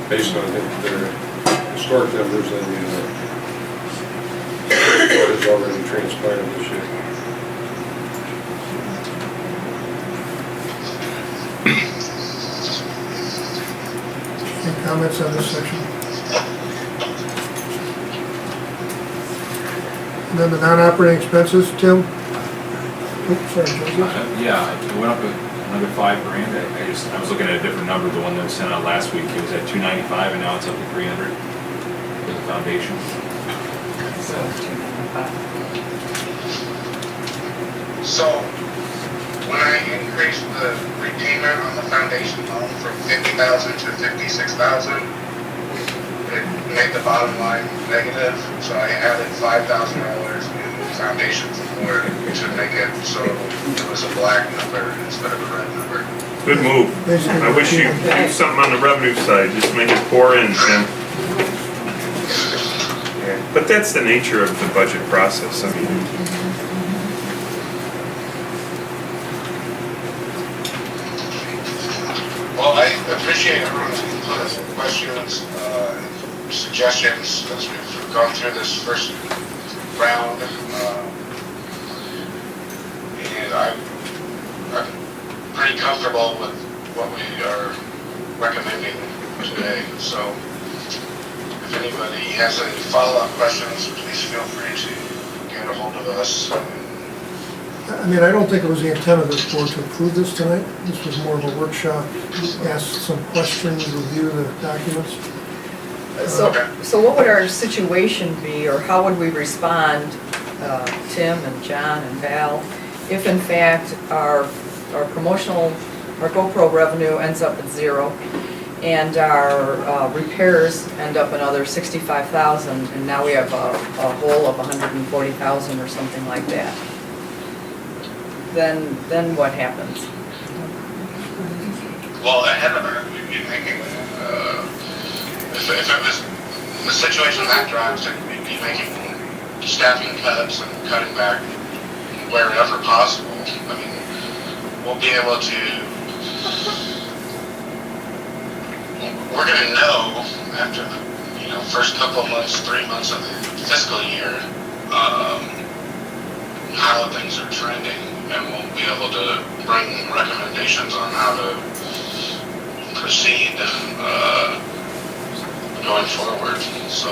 S8: Based on their historic numbers and what has already transpired this year.
S1: Any comments on this section? And then the non-operating expenses, Tim? Oops, sorry, Joseph.
S3: Yeah, it went up another $5,000. I was looking at a different number, the one that was sent out last week. It was at 295 and now it's up to 300 for the foundation.
S4: So, 295.
S5: So, when I increased the repayment on the foundation loan from 50,000 to 56,000, it made the bottom line negative, so I added $5,000 in foundation support to make it so it was a black number instead of a red number.
S6: Good move.
S1: Basically,
S6: I wish you'd do something on the revenue side, just make it pour in, Tim. But that's the nature of the budget process, I mean.
S5: Well, I appreciate everyone's input, questions, suggestions as we've gone through this first round. And I'm pretty comfortable with what we are recommending today. So if anybody has any follow-up questions, please feel free to get a hold of us.
S1: I mean, I don't think it was the intent of this board to approve this tonight. This was more of a workshop, ask some questions, review the documents.
S4: So what would our situation be, or how would we respond, Tim and John and Val, if in fact our promotional, our GoPro revenue ends up at 0, and our repairs end up another 65,000, and now we have a hole of 140,000 or something like that? Then what happens?
S5: Well, ahead of that, we'd be making, if it was the situation that drastic, we'd be making staffing cuts and cutting back wherever possible. I mean, we'll be able to, we're gonna know after the, first couple months, 3 months of the fiscal year, how things are trending, and we'll be able to bring recommendations on how to proceed going forward. So,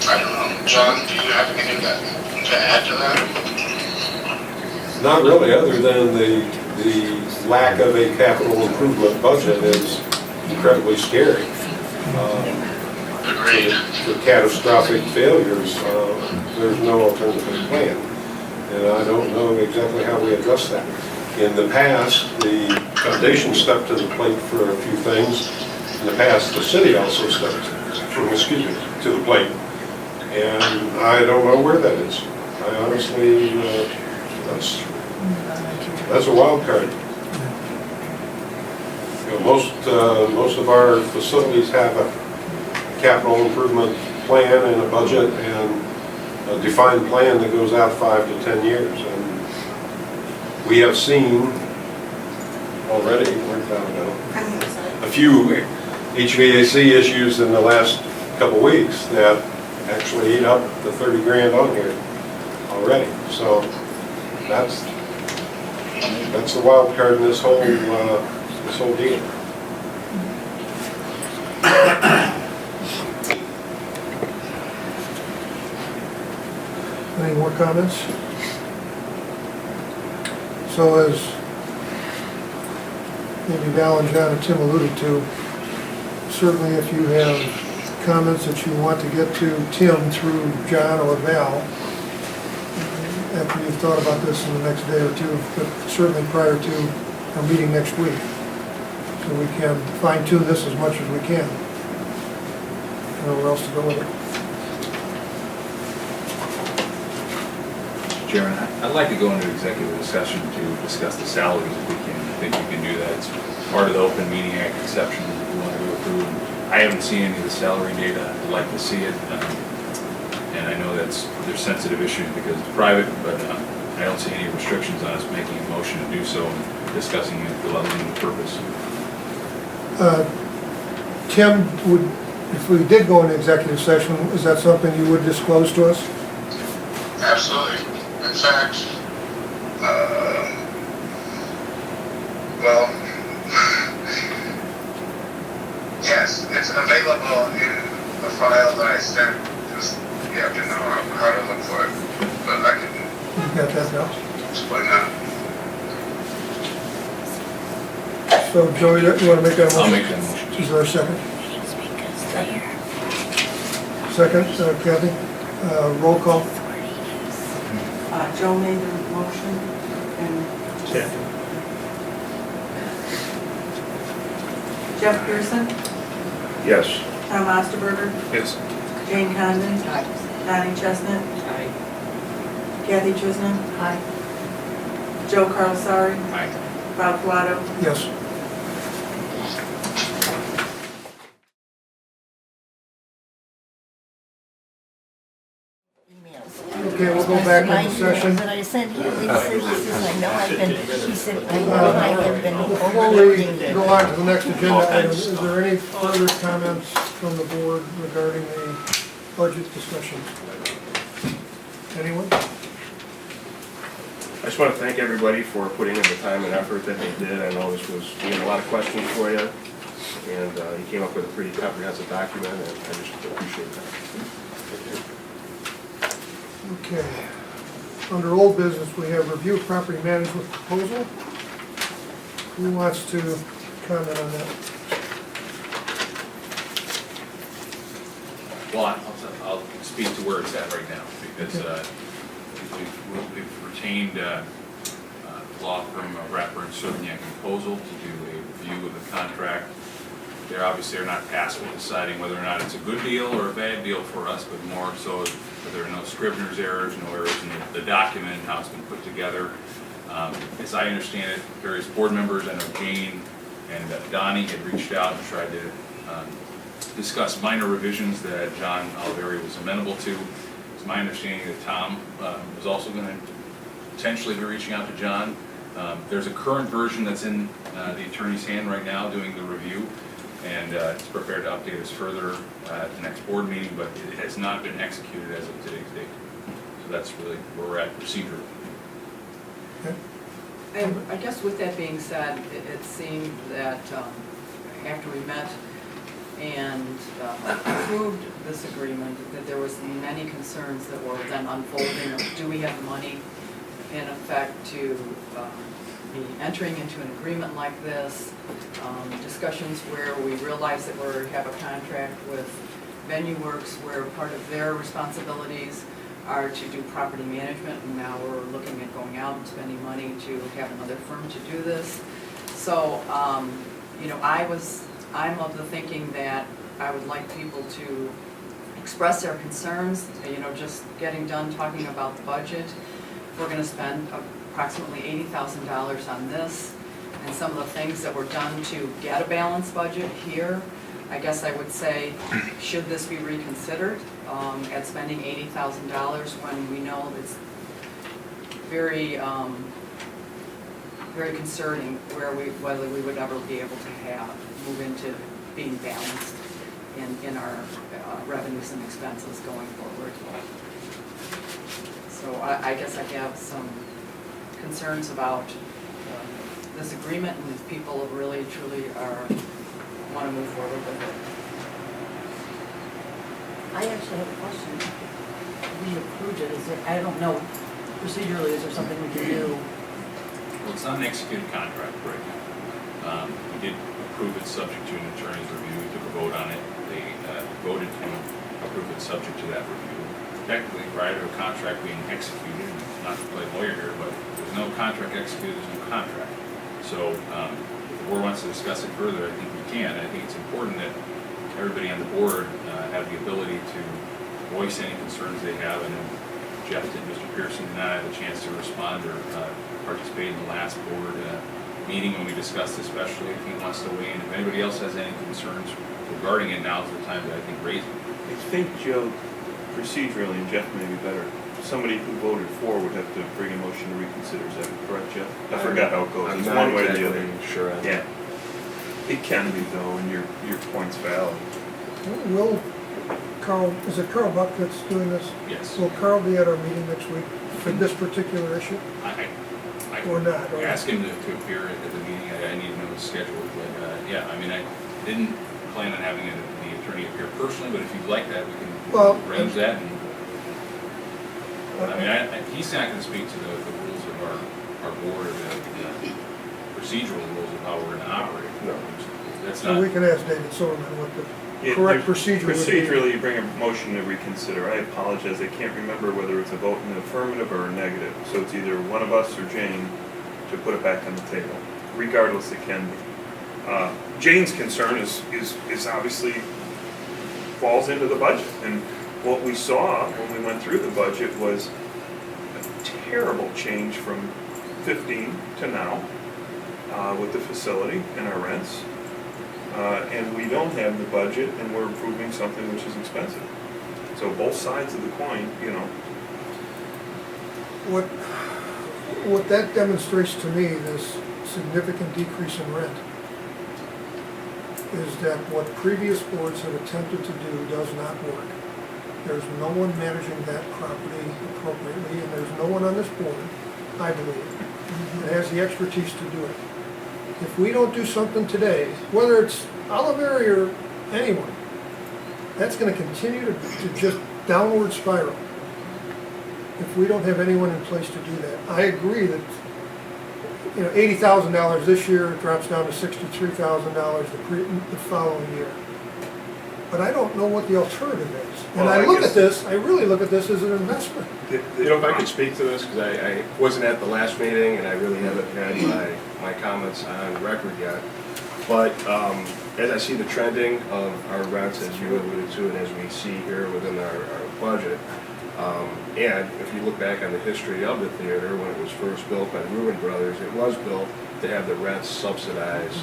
S5: I don't know. John, do you have anything to add to that?
S8: Not really, other than the lack of a capital improvement budget is incredibly scary.
S5: Agreed.
S8: For catastrophic failures, there's no alternative plan. And I don't know exactly how we address that. In the past, the foundation stepped to the plate for a few things. In the past, the city also stepped, to the plate. And I don't know where that is. I honestly, that's a wild card. Most of our facilities have a capital improvement plan and a budget and a defined plan that goes out 5 to 10 years. And we have seen already, a few HVAC issues in the last couple weeks that actually eat up the 30 grand on here already. So that's the wild card in this whole deal.
S1: Any more comments? So as maybe Val and John and Tim alluded to, certainly if you have comments that you want to get to Tim through John or Val, after you've thought about this in the next day or two, but certainly prior to our meeting next week, so we can fine tune this as much as we can. I don't know where else to go with it.
S3: Chairman, I'd like to go into executive discussion to discuss the salaries if we can. I think we can do that. It's part of the Open Meeting Act exception we want to go through. I haven't seen any of the salary data. I'd like to see it. And And I know there's sensitive issues because it's private, but I don't see any restrictions on us making a motion to do so and discussing it, the level and the purpose.
S1: Tim, if we did go into executive session, is that something you would disclose to us?
S5: Absolutely. In fact, well, yes, it's available in the file that I sent. Just you have to know how to look for it. But I can
S1: You got that now?
S5: explain that.
S1: So Joey, you want to make that motion?
S3: I'll make that motion.
S1: Is there a second? Second, Kathy, roll call.
S2: Joe made the motion and Jeff Pearson,
S9: Yes.
S2: Tom Osterberger,
S3: Yes.
S2: Jane Condon, Donnie Chestnut,
S7: Aye.
S2: Kathy Chisholm,
S11: Aye.
S2: Joe Carlsari,
S3: Aye.
S2: Bob Pilato.
S1: Yes. Okay, we'll go back into session.
S13: But I said, he says, I know I've been, he said, I know I have been
S1: Before we
S13: overloading
S1: go
S13: it.
S1: on to the next agenda item, is there any further comments from the board regarding the budget discussion? Anyone?
S9: I just want to thank everybody for putting in the time and effort that they did. I know this was, we had a lot of questions for you, and you came up with a pretty comprehensive document, and I just appreciate that.
S1: Okay. Under old business, we have review of property management proposal. Who wants to comment on that?
S3: Well, I'll speak to where it's at right now, because we've retained law firm of Ratburn, Sovignac and Kozel to do a review of the contract. They obviously are not tasked with deciding whether or not it's a good deal or a bad deal for us, but more so that there are no Scrivener's errors, no errors in the document, how it's been put together. As I understand it, various board members, I know Jane and Donnie had reached out and tried to discuss minor revisions that John Oliveri was amenable to. It's my understanding that Tom was also going to potentially be reaching out to John. There's a current version that's in the attorney's hand right now doing the review, and it's prepared to update us further at the next board meeting, but it has not been executed as of today's date. So that's really where we're at procedurally.
S4: And I guess with that being said, it seemed that after we met and approved this agreement, that there was many concerns that were then unfolding of, do we have money in effect to be entering into an agreement like this? Discussions where we realize that we have a contract with VenueWorks where part of their responsibilities are to do property management, and now we're looking at going out and spending money to have another firm to do this. So, you know, I'm of the thinking that I would like people to express their concerns, you know, just getting done talking about the budget. We're gonna spend approximately $80,000 on this, and some of the things that were done to get a balanced budget here, I guess I would say, should this be reconsidered at spending $80,000 when we know it's very, very concerning whether we would ever be able to move into being balanced in our revenues and expenses going forward. So I guess I have some concerns about this agreement, and if people really truly want to move forward with it.
S11: I actually have a question. We approved it, is there, I don't know, procedurally, is there something we can do?
S3: Well, it's not an executed contract right now. We did approve it subject to an attorney's review. We took a vote on it. They voted to approve it subject to that review. Technically, prior to a contract being executed, not to play lawyer here, but there's no contract executed, there's no contract. So if the board wants to discuss it further, I think we can. I think it's important that everybody on the board have the ability to voice any concerns they have. And Jeff and Mr. Pearson did not have a chance to respond or participate in the last board meeting when we discussed this, especially if he wants to weigh in. If anybody else has any concerns regarding it, now's the time to, I think, raise it.
S14: I think, Joe,
S6: procedurally, and Jeff may be better, somebody who voted for would have to bring a motion to reconsider, is that correct, Jeff? I forgot how it goes,
S9: I'm
S6: it's
S9: not
S6: one way or the other.
S9: exactly sure. on that.
S6: Yeah. It can be though, and your point's valid.
S1: Will Carl, is it Carl Buck that's doing this?
S3: Yes.
S1: Will Carl be at our meeting next week for this particular issue?
S3: I
S1: Or not, or-
S3: ask him to appear at the meeting. I need to know his schedule, but, yeah, I mean, I didn't plan on having the attorney appear personally, but if you'd like that, we can
S1: Well,
S3: arrange that. And I mean, he's not gonna speak to the rules of our board, or the procedural rules of how we're gonna operate.
S9: No.
S3: That's
S1: So
S3: not,
S1: we can ask David Silverman what the
S6: Yeah,
S1: correct
S6: there's-
S1: procedure would be.
S6: Procedurally, you bring a motion to reconsider. I apologize, I can't remember whether it's a vote in the affirmative or a negative. So it's either one of us or Jane to put it back on the table. Regardless, it can be. Jane's concern is obviously falls into the budget. And what we saw when we went through the budget was a terrible change from 15 to now with the facility and our rents. And we don't have the budget, and we're approving something which is expensive. So both sides of the coin, you know.
S1: What that demonstrates to me, this significant decrease in rent, is that what previous boards have attempted to do does not work. There's no one managing that property appropriately, and there's no one on this board, I believe, that has the expertise to do it. If we don't do something today, whether it's Oliveri or anyone, that's gonna continue to just downward spiral. If we don't have anyone in place to do that. I agree that, $80,000 this year, it drops down to $63,000 the following year. But I don't know what the alternative is. And
S6: Well,
S1: I
S6: guess-
S1: really look at this as an investment.
S9: If I could speak to this, because I wasn't at the last meeting, and I really haven't had my comments on record yet. But as I see the trending of our rents, as you alluded to, and as we see here within our budget, and if you look back on the history of the theater, when it was first built by Reuben Brothers, it was built to have the rents subsidize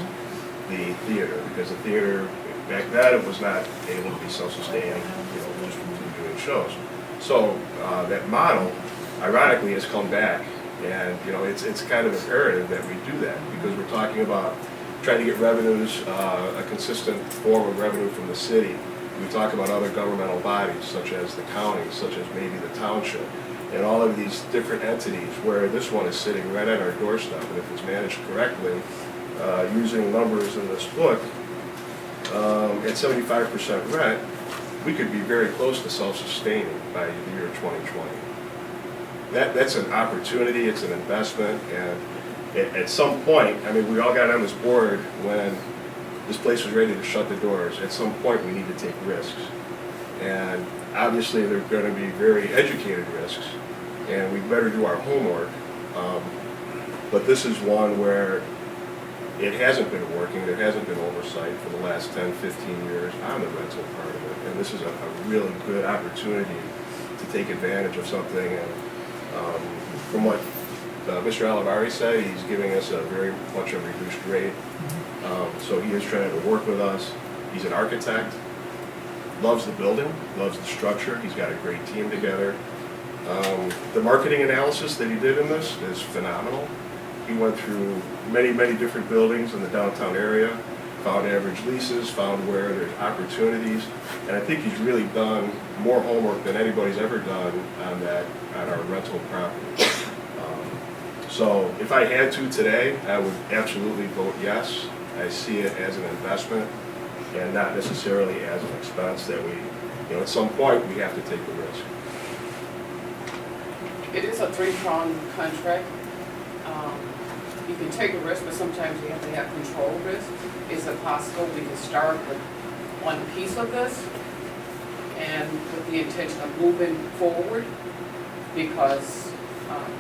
S9: the theater, because the theater, back then, it was not able to be self-sustaining, just from doing shows. So that model, ironically, has come back, and it's kind of imperative that we do that, because we're talking about trying to get revenues, a consistent form of revenue from the city. We talk about other governmental bodies, such as the county, such as maybe the township, and all of these different entities, where this one is sitting right at our doorstep, and if it's managed correctly, using numbers in this book, at 75% rent, we could be very close to self-sustaining by the year 2020. That's an opportunity, it's an investment, and at some point, I mean, we all got on this board when this place was ready to shut the doors. At some point, we need to take risks. And obviously, they're going to be very educated risks, and we better do our homework. But this is one where it hasn't been working, there hasn't been oversight for the last 10, 15 years on the rental part of it. And this is a really good opportunity to take advantage of something. And from what Mr. Oliveri said, he's giving us a very much a reduced rate. So he is trying to work with us. He's an architect, loves the building, loves the structure. He's got a great team together. The marketing analysis that he did in this is phenomenal. He went through many, many different buildings in the downtown area, found average leases, found where there's opportunities, and I think he's really done more homework than anybody's ever done on our rental property. So if I had to today, I would absolutely vote yes. I see it as an investment and not necessarily as an expense that we, at some point, we have to take the risk.
S7: It is a three-pronged contract. You can take a risk, but sometimes you have to have control risk. Is it possible we can start with one piece of this and with the intention of moving forward? Because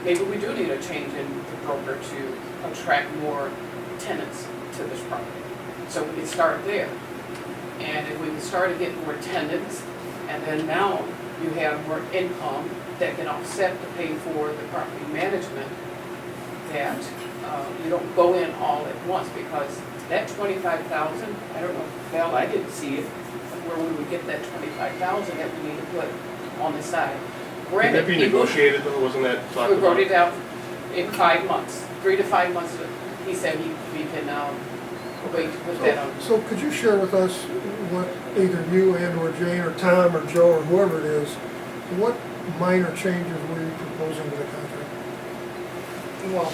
S7: maybe we do need a change in the broker to attract more tenants to this property. So we can start there. And if we can start to get more tenants, and then now you have more income that can offset to pay for the property management, that you don't go in all at once, because that 25,000, I don't know, Val, I didn't see it, where we would get that 25,000 that we need to put on the side.
S9: Can
S7: Granted,
S9: that be
S7: people-
S9: negotiated though, wasn't that talked
S7: We
S9: about?
S7: wrote it out in 5 months, 3 to 5 months, he said we can wait with that on.
S1: So could you share with us what either you and or Jane or Tom or Joe or whoever it is, what minor changes were you proposing to the contract?
S4: Well,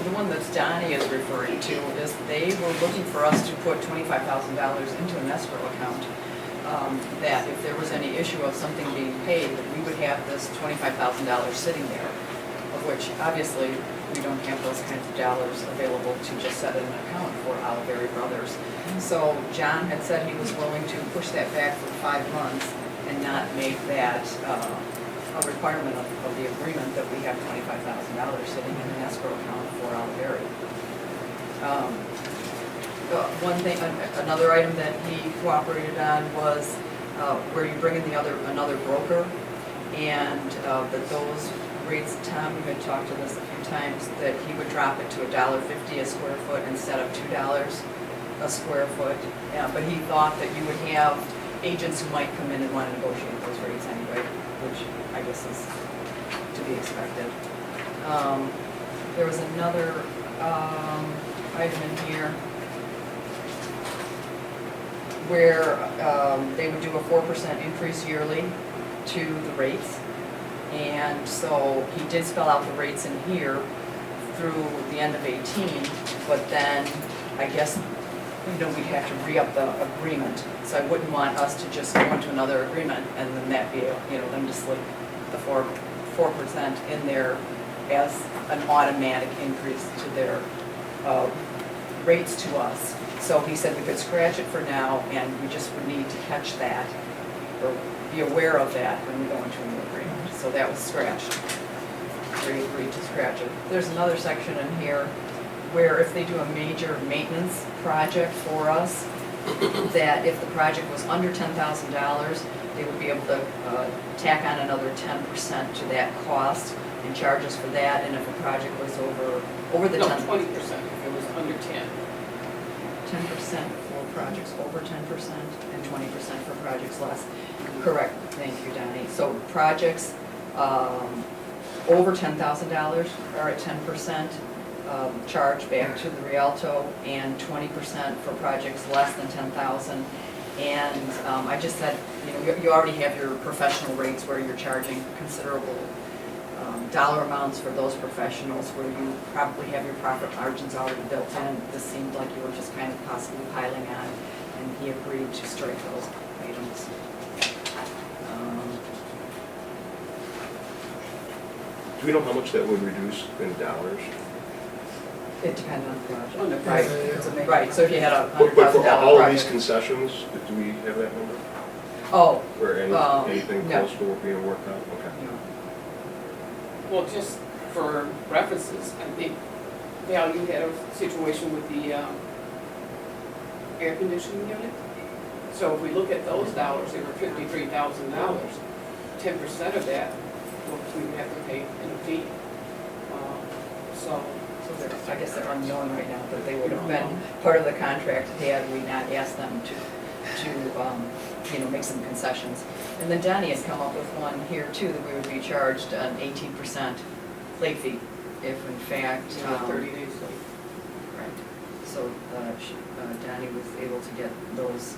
S4: the one that Donnie is referring to is they were looking for us to put $25,000 into an escrow account. That if there was any issue of something being paid, that we would have this $25,000 sitting there, of which obviously we don't have those kinds of dollars available to just set in an account for Oliveri Brothers. So John had said he was willing to push that back for 5 months and not make that a requirement of the agreement that we have $25,000 sitting in an escrow account for Oliveri. One thing, another item that he cooperated on was where you bring in another broker, and that those rates, Tom, you had talked to this a few times, that he would drop it to $1.50 a square foot instead of $2 a square foot. But he thought that you would have agents who might come in and want to negotiate those rates anyway, which I guess is to be expected. There was another item in here where they would do a 4% increase yearly to the rates. And so he did spell out the rates in here through the end of 18, but then I guess, we'd have to re-up the agreement. So I wouldn't want us to just go into another agreement and then that be, them to slip the 4% in there as an automatic increase to their rates to us. So he said we could scratch it for now, and we just would need to catch that, or be aware of that when we go into a new agreement. So that was scratched. We agreed to scratch it. There's another section in here where if they do a major maintenance project for us, that if the project was under $10,000, they would be able to tack on another 10% to that cost and charge us for that. And if a project was over the 10%.
S7: No, 20% if it was under 10.
S4: 10% for projects over 10% and 20% for projects less. Correct, thank you, Donnie. So projects over $10,000 are at 10% charge back to the Rialto, and 20% for projects less than 10,000. And I just said, you already have your professional rates where you're charging considerable dollar amounts for those professionals, where you probably have your profit margins already built in. This seemed like you were just kind of possibly piling on, and he agreed to strike those items.
S9: Do we know how much that would reduce in dollars?
S4: It depends on the project.
S7: On the
S4: Right,
S7: project.
S4: right, so if you had a
S9: But for
S4: $100,000
S9: all of these
S4: project.
S9: concessions, do we have that number?
S4: Oh,
S9: Or anything
S4: no.
S9: close to what being worked out? Okay.
S7: Well, just for references, I think, Val, you had a situation with the air conditioning unit. So if we look at those dollars, they were $53,000. 10% of that, we would have to pay in a fee. So
S4: I guess they're unknown right now, but they would have been part of the contract had we not asked them to make some concessions. And then Donnie had come up with one here too, that we would be charged an 18% late fee if in fact.
S7: 30 days late.
S4: Right. So Donnie was able to get those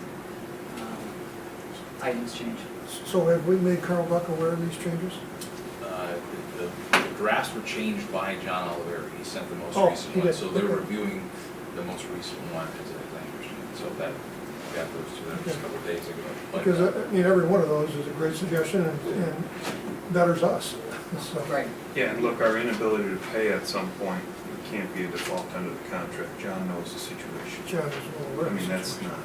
S4: items changed.
S1: So have we made Carl Buck aware of these changes?
S3: The drafts were changed by John Oliveri. He sent the most
S1: Oh,
S3: recent
S1: he
S3: one,
S1: did.
S3: so they're
S1: Okay.
S3: reviewing the most recent one as I understand. So that, got those to them just a couple of days ago. But,
S1: Because, every one of those is a great suggestion and betters us. So,
S4: Right.
S6: Yeah, and look, our inability to pay at some point, it can't be a default under the contract. John knows the situation.
S1: John is well aware
S6: I
S1: of the
S6: mean, that's
S1: situation.
S6: not.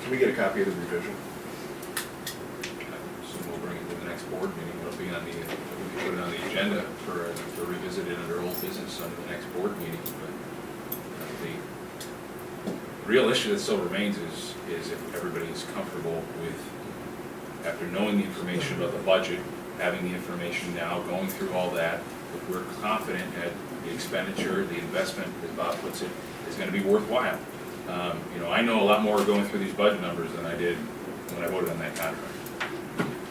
S9: Can we get a copy of the revision?
S3: So we'll bring it to the next board meeting. It'll be on the, we can put it on the agenda for revisit it under old business under the next board meeting. But the real issue that still remains is if everybody's comfortable with, after knowing the information about the budget, having the information now, going through all that, if we're confident that the expenditure, the investment, as Bob puts it, is going to be worthwhile. You know, I know a lot more going through these budget numbers than I did when I voted on that contract.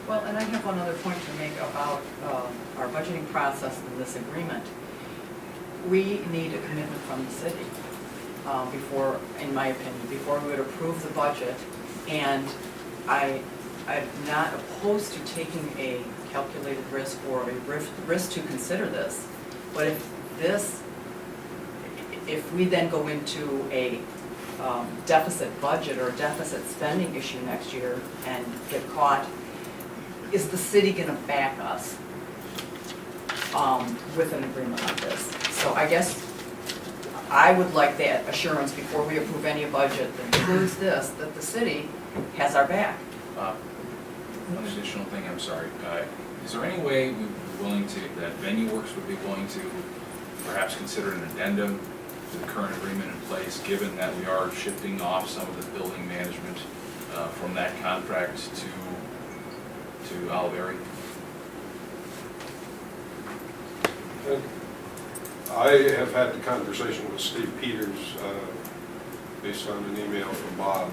S4: Well, and I have one other point to make about our budgeting process in this agreement. We need a commitment from the city before, in my opinion, before we would approve the budget. And I'm not opposed to taking a calculated risk or a risk to consider this. But if we then go into a deficit budget or deficit spending issue next year and get caught, is the city gonna back us with an agreement like this? So I guess I would like that assurance before we approve any budget that includes this, that the city has our back.
S3: One additional thing, I'm sorry. Is there any way we would be willing to, that VenueWorks would be willing to perhaps consider an addendum to the current agreement in place, given that we are shifting off some of the building management from that contract to Oliveri?
S8: I have had the conversation with Steve Peters based on an email from Bob.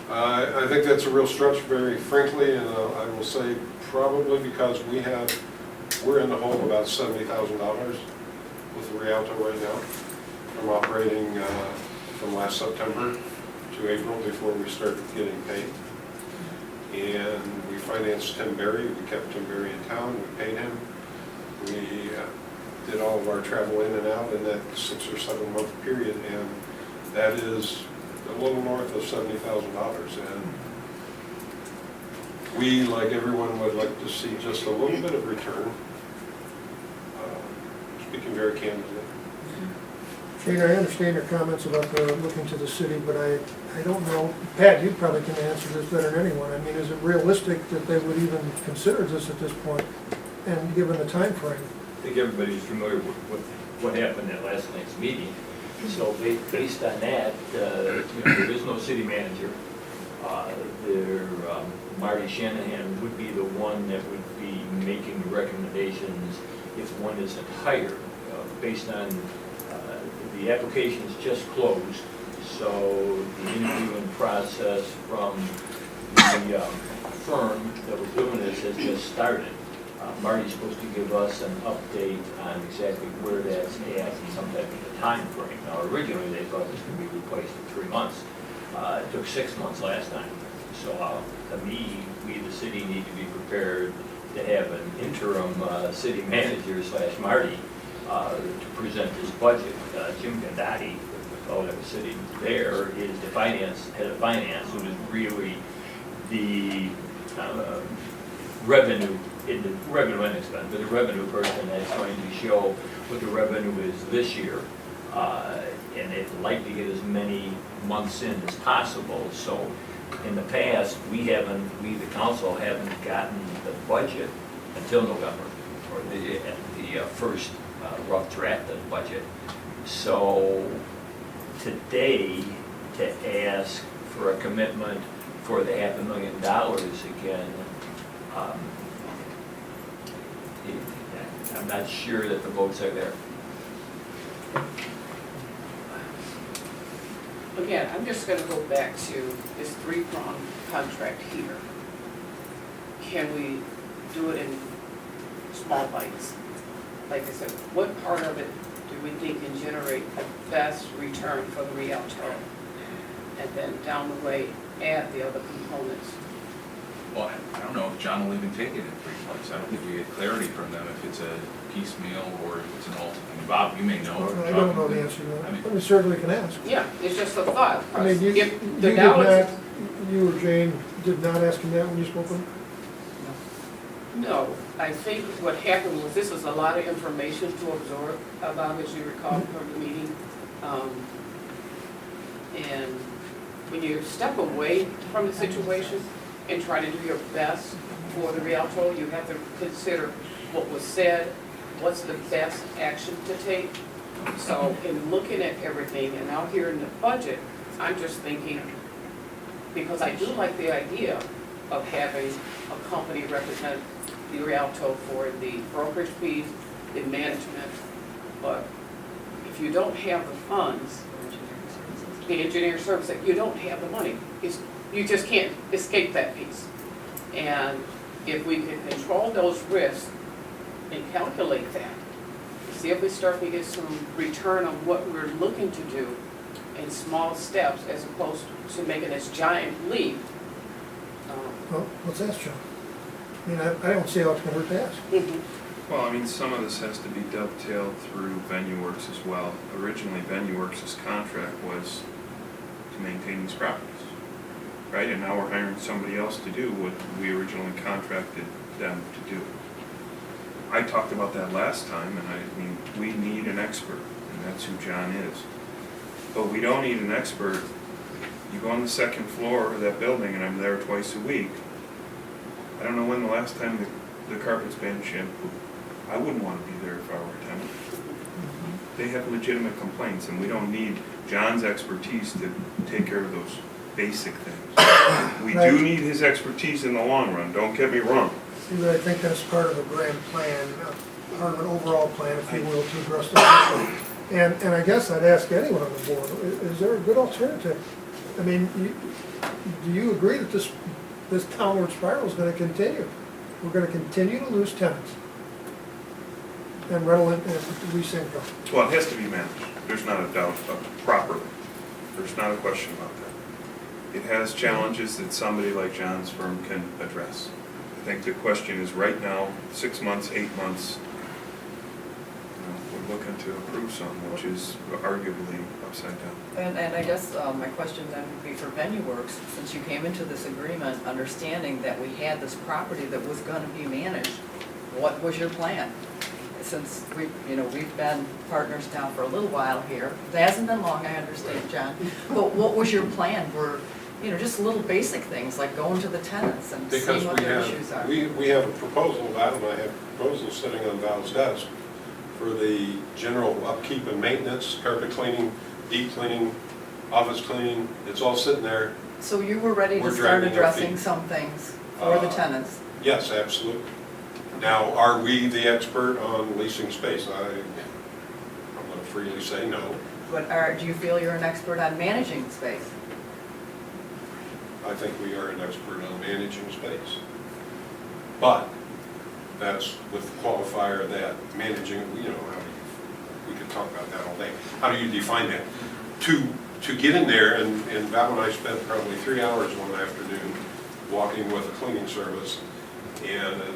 S8: I think that's a real stretch, very frankly, and I will say probably because we're in the hole about $70,000 with Rialto right now from operating from last September to April before we started getting paid. And we financed Tim Berry, we kept Tim Berry in town, we paid him. We did all of our travel in and out in that 6 or 7 month period, and that is a little north of $70,000. And we, like everyone, would like to see just a little bit of return, speaking very candidly.
S1: Shane, I understand your comments about looking to the city, but I don't know, Pat, you probably can answer this better than anyone. I mean, is it realistic that they would even consider this at this point, and given the time frame?
S14: I think everybody's familiar with what happened at last night's meeting. So based on that, there is no city manager. Marty Shanahan would be the one that would be making the recommendations if one isn't hired, based on the applications just closed. So the interviewing process from the firm that was doing this has just started. Marty's supposed to give us an update on exactly where that's at and some type of a time frame. Now, originally, they thought this could be replaced in 3 months. It took 6 months last time. So to me, we, the city, need to be prepared to have an interim city manager / Marty to present this budget. Jim Gandati, the fellow that was sitting there, is the head of finance, who is really the revenue and expense, but the revenue person that's going to show what the revenue is this year. And they'd like to get as many months in as possible. So in the past, we, the council, haven't gotten the budget until November, or the first rough draft of the budget. So today, to ask for a commitment for the $500,000 again, I'm not sure that the votes are there.
S7: Again, I'm just gonna go back to this 3-pronged contract here. Can we do it in small bites? Like I said, what part of it do we think can generate the best return for the Rialto? And then down the way, add the other components.
S3: Well, I don't know if John will even take it in 3 months. I don't think we get clarity from them if it's a piecemeal or if it's an ultimate. I mean, Bob, you may know.
S1: I don't know the answer to that. I mean, certainly can ask.
S7: Yeah, it's just a thought.
S1: I mean, you
S7: If the
S1: did
S7: dollars-
S1: not, you or Jane did not ask him that when you spoke with him?
S7: No, I think what happened was this was a lot of information to absorb about, as you recall from the meeting. And when you step away from the situation and try to do your best for the Rialto, you have to consider what was said, what's the best action to take. So in looking at everything and now here in the budget, I'm just thinking, because I do like the idea of having a company represent the Rialto for the brokerage fees, the management, but if you don't have the funds, the engineer service, that you don't have the money. You just can't escape that piece. And if we can control those risks and calculate that, see if we start to get some return on what we're looking to do in small steps as opposed to making this giant leap.
S1: Well, let's ask John. I mean, I don't see how it's gonna hurt to ask.
S6: Well, I mean, some of this has to be dovetailed through VenueWorks as well. Originally, VenueWorks' contract was to maintain these properties, right? And now we're hiring somebody else to do what we originally contracted them to do. I talked about that last time, and I mean, we need an expert, and that's who John is. But we don't need an expert. You go on the second floor of that building, and I'm there twice a week. I don't know when the last time the carpet's been shampooed. I wouldn't want to be there if I were a tenant. They have legitimate complaints, and we don't need John's expertise to take care of those basic things. We do need his expertise in the long run, don't get me wrong.
S1: See, but I think that's part of a grand plan, part of an overall plan, if you will, to address the issue. And I guess I'd ask anyone on the board, is there a good alternative? I mean, do you agree that this downward spiral is gonna continue? We're gonna continue to lose tenants and rental and lease income.
S6: Well, it has to be managed, there's not a doubt, properly. There's not a question about that. It has challenges that somebody like John's firm can address. I think the question is right now, 6 months, 8 months, we're looking to approve some, which is arguably upside down.
S4: And I guess my question then would be for VenueWorks, since you came into this agreement understanding that we had this property that was gonna be managed, what was your plan? Since we've been partners now for a little while here, it hasn't been long, I understand, John, but what was your plan for, just little basic things like going to the tenants and seeing what their issues are?
S8: We have a proposal, Val and I have proposals sitting on Val's desk for the general upkeep and maintenance, carpet cleaning, deep cleaning, office cleaning, it's all sitting there.
S4: So you were ready to start addressing some things for the tenants?
S8: Yes, absolutely. Now, are we the expert on leasing space? I'm going to freely say no.
S4: But do you feel you're an expert on managing space?
S8: I think we are an expert on managing space. But that's with the qualifier that managing, we could talk about that all day. How do you define that? To get in there, and Val and I spent probably 3 hours one afternoon walking with a cleaning service and a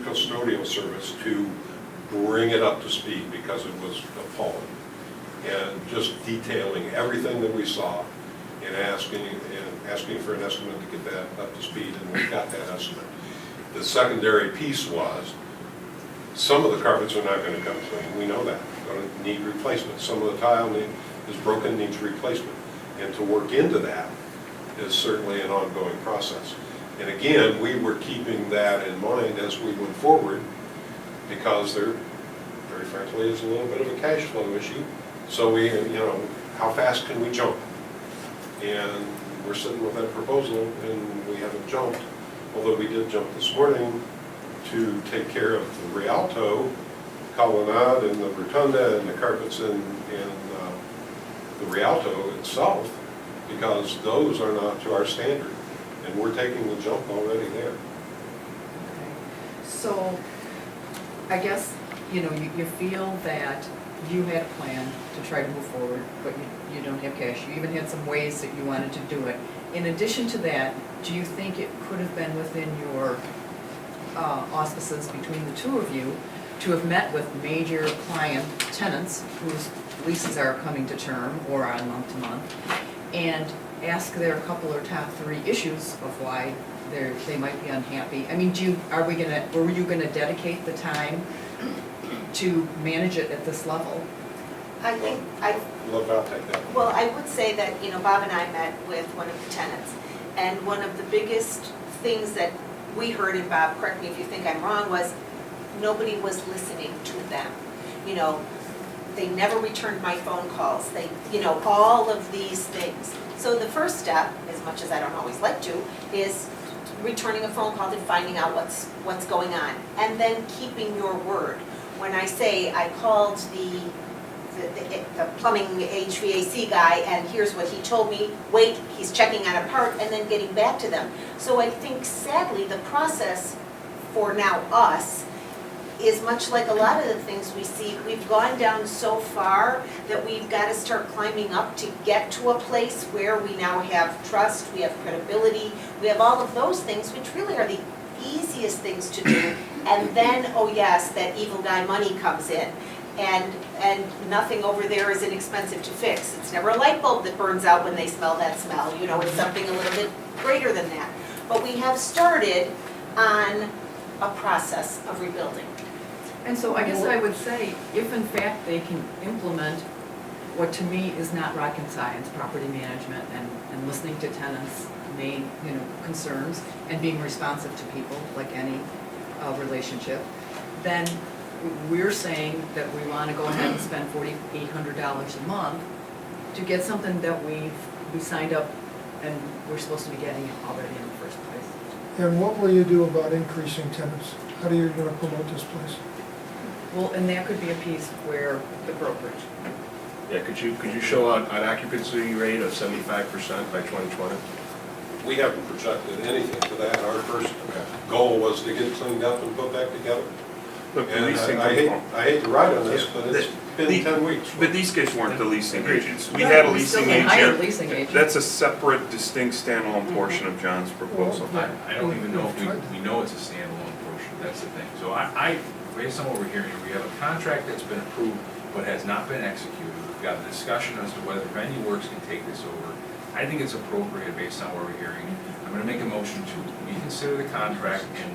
S8: custodial service to bring it up to speed because it was appalling. And just detailing everything that we saw and asking for an estimate to get that up to speed, and we got that estimate. The secondary piece was, some of the carpets are not going to come clean, we know that, going to need replacement. Some of the tile is broken, needs replacement. And to work into that is certainly an ongoing process. And again, we were keeping that in mind as we went forward because there, very frankly, is a little bit of a cash flow issue. So we, how fast can we jump? And we're sitting with that proposal and we haven't jumped, although we did jump this morning to take care of the Rialto colonnade and the rotunda and the carpets in the Rialto itself, because those are not to our standard. And we're taking the jump already there.
S4: Okay. So, I guess, you feel that you had a plan to try to move forward, but you don't have cash. You even had some ways that you wanted to do it. In addition to that, do you think it could have been within your auspices between the two of you to have met with major client tenants whose leases are coming to term or on month to month and ask their couple or top 3 issues of why they might be unhappy? I mean, were you gonna dedicate the time to manage it at this level?
S10: I think,
S8: I'll take that.
S10: well, I would say that, Bob and I met with one of the tenants, and one of the biggest things that we heard, and Bob, correct me if you think I'm wrong, was nobody was listening to them. They never returned my phone calls, all of these things. So the first step, as much as I don't always like to, is returning a phone call and finding out what's going on, and then keeping your word. When I say I called the the plumbing HVAC guy, and here's what he told me, wait, he's checking on a part and then getting back to them. So I think sadly, the process for now us is much like a lot of the things we see. We've gone down so far that we've got to start climbing up to get to a place where we now have trust, we have credibility, we have all of those things, which really are the easiest things to do. And then, oh yes, that evil guy money comes in. And nothing over there is inexpensive to fix. It's never a light bulb that burns out when they smell that smell. You know, it's something a little bit greater than that. But we have started on a process of rebuilding.
S4: And so I guess I would say, if in fact they can implement what to me is not rocket science, property management and listening to tenants' main, concerns and being responsive to people, like any relationship, then we're saying that we want to go ahead and spend $4,800 a month to get something that we signed up and we're supposed to be getting it already in the first place.
S1: And what will you do about increasing tenants? How are you going to promote this place?
S4: Well, and that could be a piece where the brokerage.
S9: Yeah, could you show an occupancy rate of 75% by 2020?
S8: We haven't projected anything to that. Our first goal was to get it cleaned up and put back together.
S6: Look, the
S8: And
S6: leasing
S8: I hate to ride on this, but it's been
S6: The-
S8: 10 weeks.
S6: But these guys weren't the leasing agents. We
S4: Right,
S6: had a
S4: we still
S6: leasing
S4: can hire
S6: agent.
S4: leasing agents.
S6: That's a separate, distinct, standalone portion of John's proposal.
S3: I don't even know if we know it's a standalone portion, that's the thing. So based on what we're hearing, we have a contract that's been approved but has not been executed. We've got a discussion as to whether Venue Works can take this over. I think it's appropriate based on what we're hearing. I'm gonna make a motion to reconsider the contract and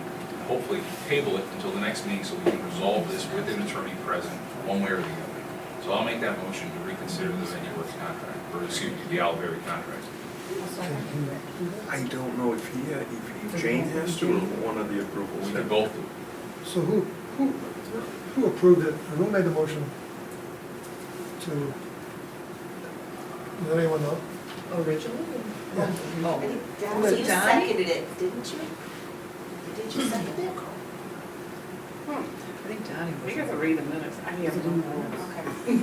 S3: hopefully table it until the next meeting so we can resolve this with an attorney present, one way or the other. So I'll make that motion to reconsider the Venue Works contract, or excuse me, the Oliveri contract.
S6: I don't know if Jane has to or one of the approvals.
S3: We can both do it.
S1: So who approved it, or who made the motion to, does anyone know?
S4: Originally?
S1: Yeah.
S10: I
S4: Oh,
S10: think
S4: Was it
S10: you
S4: Donnie?
S10: seconded it, didn't you? Did you second it?
S4: I think Donnie
S7: We
S4: was.
S7: got to read the minutes. I have no notes.
S10: Okay.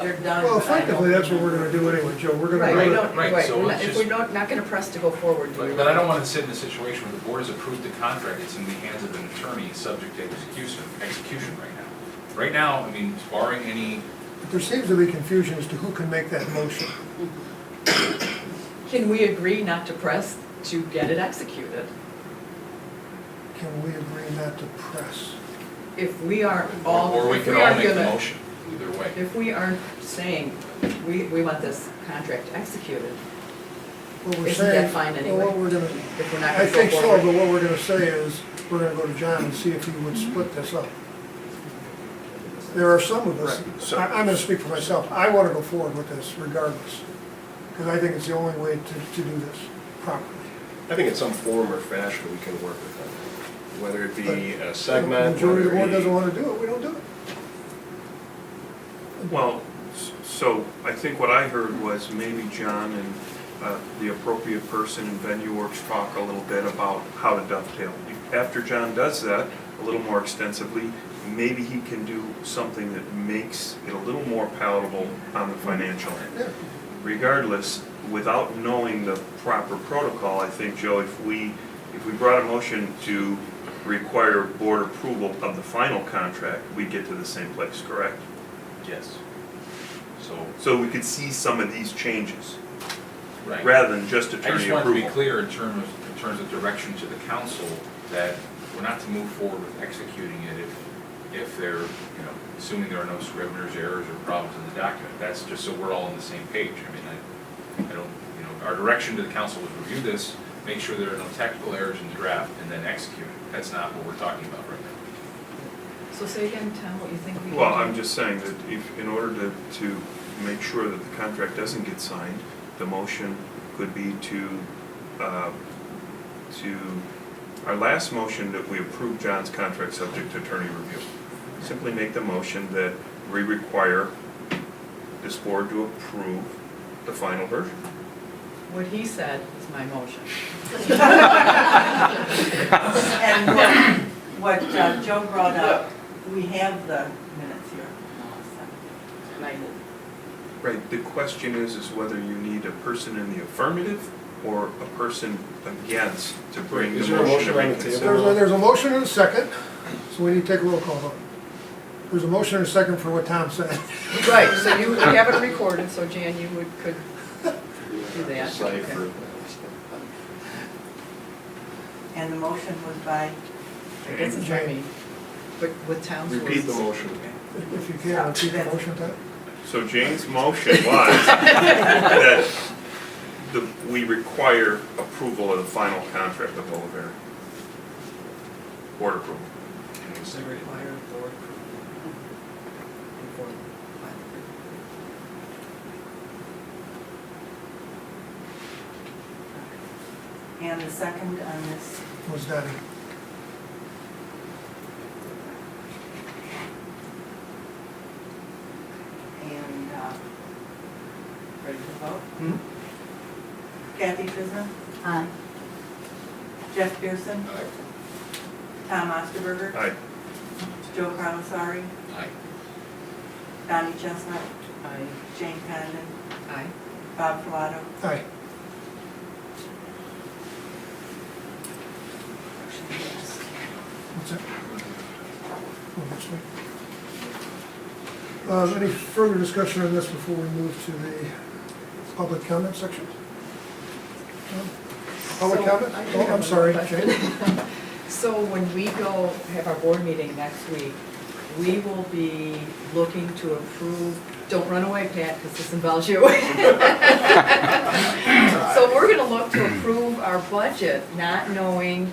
S4: They're done.
S1: Well,
S4: but I
S1: effectively,
S4: don't-
S1: that's what we're going to do anyway, Joe. We're going
S4: Right,
S1: to
S4: we
S1: vote.
S4: don't,
S3: Right,
S4: right,
S3: so
S4: we're
S3: let's
S4: not- if
S3: just-
S4: we're not gonna press to go forward, do we?
S3: But I don't want to sit in a situation where the board has approved the contract, it's in the hands of an attorney, subject to execution right now. Right now, I mean, barring any,
S1: But there seems to be confusion as to who can make that motion.
S4: Can we agree not to press to get it executed?
S1: Can we agree not to press?
S4: If we aren't all,
S3: or we
S4: if
S3: can
S4: we
S3: all
S4: aren't
S3: make the
S4: gonna,
S3: motion, either way.
S4: if we aren't saying, we want this contract executed,
S1: What we're
S4: Isn't that
S1: saying,
S4: fine
S1: well,
S4: anyway?
S1: what we're going to,
S4: if we're not
S1: I
S4: gonna go
S1: think so,
S4: forward.
S1: but what we're going to say is, we're going to go to John and see if he would split this up. There are some of us,
S6: Right, so-
S1: I'm going to speak for myself, I want to go forward with this regardless, because I think it's the only way to do this properly.
S9: I think in some form or fashion we can work with them, whether it be a
S1: The
S9: segment,
S1: majority of the board
S9: whether it
S1: doesn't
S9: be.
S1: want to do it, we don't do it.
S6: Well, so I think what I heard was maybe John and the appropriate person in Venue Works talk a little bit about how to dovetail. After John does that a little more extensively, maybe he can do something that makes it a little more palatable on the financial end.
S1: Yeah.
S6: Regardless, without knowing the proper protocol, I think, Joe, if we brought a motion to require board approval of the final contract, we'd get to the same place, correct?
S3: Yes.
S6: So we could see some of these changes,
S3: Right.
S6: rather than just
S3: I
S6: attorney
S3: just want to be
S6: approval.
S3: clear in terms of direction to the council, that we're not to move forward with executing it if they're, assuming there are no scrivener's errors or problems in the document. That's just so we're all on the same page. I mean, I don't, our direction to the council was review this, make sure there are no technical errors in the draft, and then execute it. That's not what we're talking about right now.
S4: So say again, Tom, what you think we can do?
S6: Well, I'm just saying that if, in order to make sure that the contract doesn't get signed, the motion could be to, our last motion that we approve John's contract subject to attorney review. Simply make the motion that we require this board to approve the final version.
S4: What he said is my motion.
S2: And what Joe brought up, we have the minutes here.
S7: and I move.
S6: Right, the question is whether you need a person in the affirmative or a person against to bring the
S9: Is there a
S6: motion to
S9: motion on the table?
S6: reconsider.
S1: There's a motion and a second, so we need to take a roll call vote. There's a motion and a second for what Tom said.
S4: Right, so you have it recorded, so Jan, you could do that.
S9: Cipher.
S2: And the motion was by,
S4: It doesn't by me, but with Tom's words.
S9: Repeat the motion.
S1: If you can, repeat the motion, Tom.
S6: So Jane's motion was that we require approval of the final contract with Oliveri. Board approval.
S4: They require board approval before final approval.
S2: and the second on this,
S1: Was Donnie.
S2: and, ready to vote?
S1: Hmm?
S2: Kathy Frisman,
S13: Aye.
S2: Jeff Pearson, Tom Osterberger,
S6: Aye.
S2: Joe Carlosari,
S9: Aye.
S2: Donnie Chestnut,
S7: Aye.
S2: Jane Condon,
S4: Aye.
S2: Bob Pilato.
S1: Aye. What's that? Oh, that's right. Any further discussion on this before we move to the public comment section? No? Public
S4: So,
S1: comment?
S4: I do
S1: Oh,
S4: have
S1: I'm
S4: one
S1: sorry,
S4: question.
S1: Jane.
S4: So when we go have our board meeting next week, we will be looking to approve, don't run away, Pat, because this involves you. So we're gonna look to approve our budget, not knowing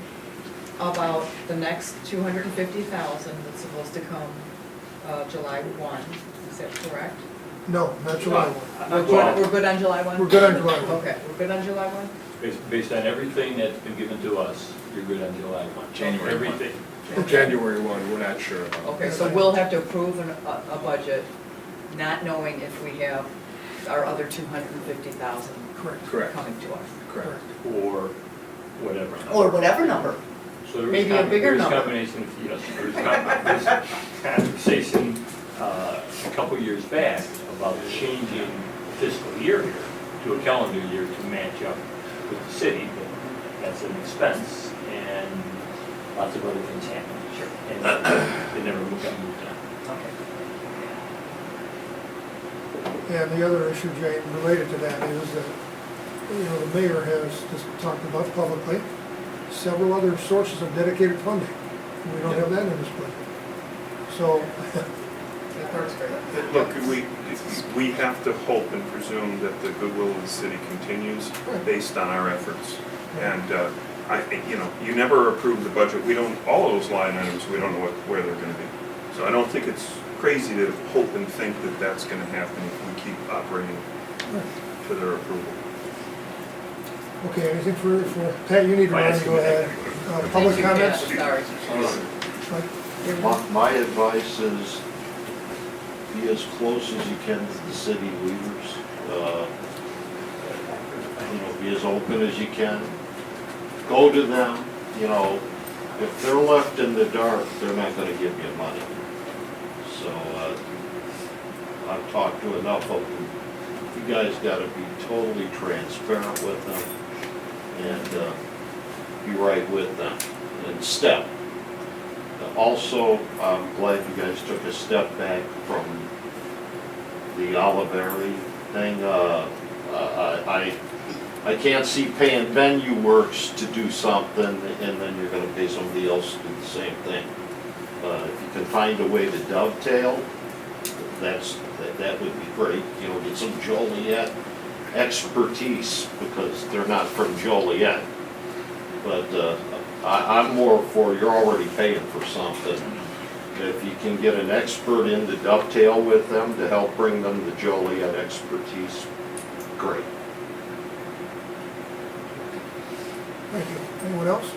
S4: about the next 250,000 that's supposed to come July 1. Is that correct?
S1: No, not July 1.
S4: We're good on July 1?
S1: We're good on July 1.
S4: Okay, we're good on July 1?
S14: Based on everything that's been given to us, you're good on July 1.
S3: January 1.
S14: Everything.
S9: January 1, we're not sure about.
S4: Okay, so we'll have to approve a budget, not knowing if we have our other 250,000
S1: Correct.
S4: coming to us.
S9: Correct.
S14: Or whatever.
S4: Or whatever number.
S14: So there was
S4: maybe a bigger number.
S14: combination, yes, there was conversation a couple years back about changing fiscal year here to a calendar year to match up with the city, but that's an expense and lots of other things happen. Sure. And they never moved on.
S4: Okay.
S1: And the other issue, Jane, related to that is that, the mayor has just talked about publicly several other sources of dedicated funding. We don't have that in this budget. So,
S4: That part's great.
S6: Look, we have to hope and presume that the goodwill of the city continues based on our efforts. And I think, you never approve the budget. We don't, all of those line items, we don't know where they're gonna be. So I don't think it's crazy to hope and think that that's gonna happen if we keep operating to their approval.
S1: okay, anything for Pat, you need to run, go ahead. Public comments?
S4: Sorry.
S15: My advice is be as close as you can to the city leaders. Be as open as you can. Go to them, if they're left in the dark, they're not gonna give you money. So, I've talked to enough of them. You guys gotta be totally transparent with them and be right with them and step. Also, I'm glad you guys took a step back from the Oliveri thing. I can't see paying Venue Works to do something and then you're gonna pay somebody else to do the same thing. If you can find a way to dovetail, that would be great. Get some Joliet expertise because they're not from Joliet. But I'm more for you're already paying for something. If you can get an expert in to dovetail with them to help bring them the Joliet expertise, great.
S1: Thank you. Anyone else?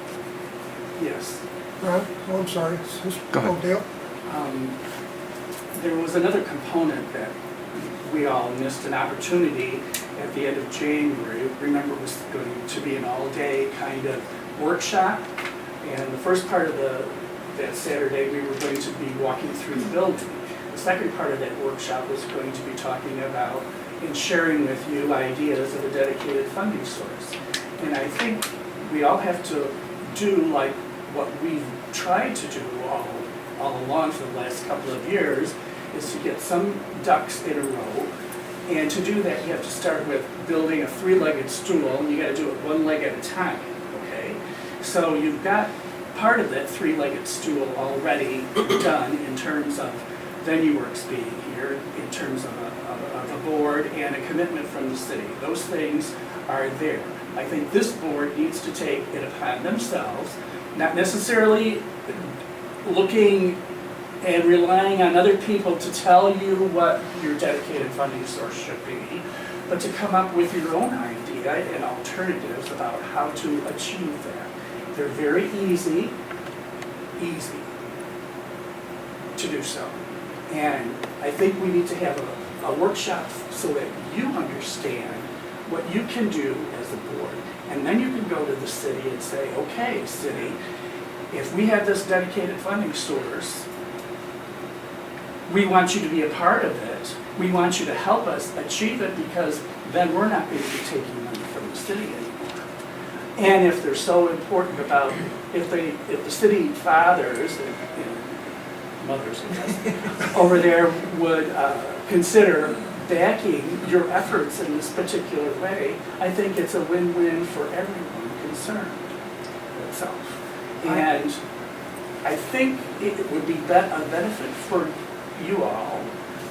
S12: Yes.
S1: Ron? Oh, I'm sorry. Go ahead. Dale?
S12: There was another component that we all missed an opportunity at the end of January. Remember, it was going to be an all-day kind of workshop. And the first part of that Saturday, we were going to be walking through the building. The second part of that workshop is going to be talking about and sharing with you ideas of a dedicated funding source. And I think we all have to do like what we've tried to do all along for the last couple of years, is to get some ducks in a row. And to do that, you have to start with building a three-legged stool, and you gotta do it one leg at a time, okay? So you've got part of that three-legged stool already done in terms of VenueWorks being here, in terms of a board and a commitment from the city. Those things are there. I think this board needs to take it upon themselves, not necessarily looking and relying on other people to tell you what your dedicated funding source should be, but to come up with your own idea and alternatives about how to achieve that. They're very easy to do so. And I think we need to have a workshop so that you understand what you can do as a board. And then you can go to the city and say, okay, city, if we have this dedicated funding source, we want you to be a part of it. We want you to help us achieve it, because then we're not going to be taking money from the city anymore. And if they're so important about, if the city fathers and mothers, I guess, over there would consider backing your efforts in this particular way, I think it's a win-win for everyone concerned itself. And I think it would be a benefit for you all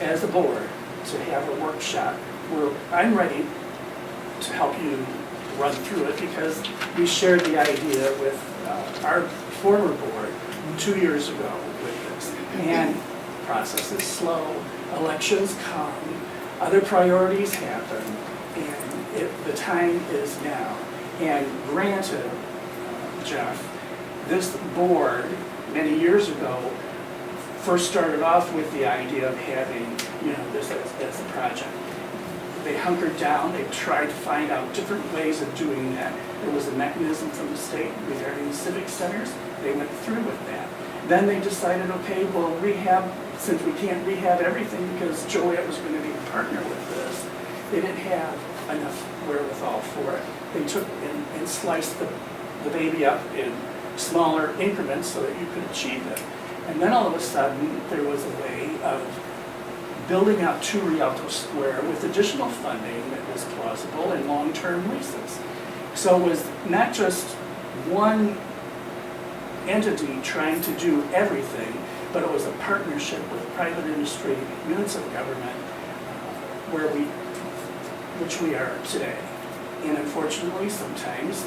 S12: as a board to have a workshop where I'm ready to help you run through it, because we shared the idea with our former board 2 years ago with this. And the process is slow, elections come, other priorities happen, and the time is now. And granted, Jeff, this board many years ago first started off with the idea of having, this as a project. They hunkered down, they tried to find out different ways of doing that. There was a mechanism from the state regarding the civic centers. They went through with that. Then they decided, okay, well, rehab, since we can't rehab everything because Joliet was going to be a partner with this, they didn't have enough wherewithal for it. They took and sliced the baby up in smaller increments so that you could achieve it. And then all of a sudden, there was a way of building out 2 Rialto Square with additional funding that was plausible and long-term leases. So it was not just one entity trying to do everything, but it was a partnership with private industry, units of government, which we are today. And unfortunately, sometimes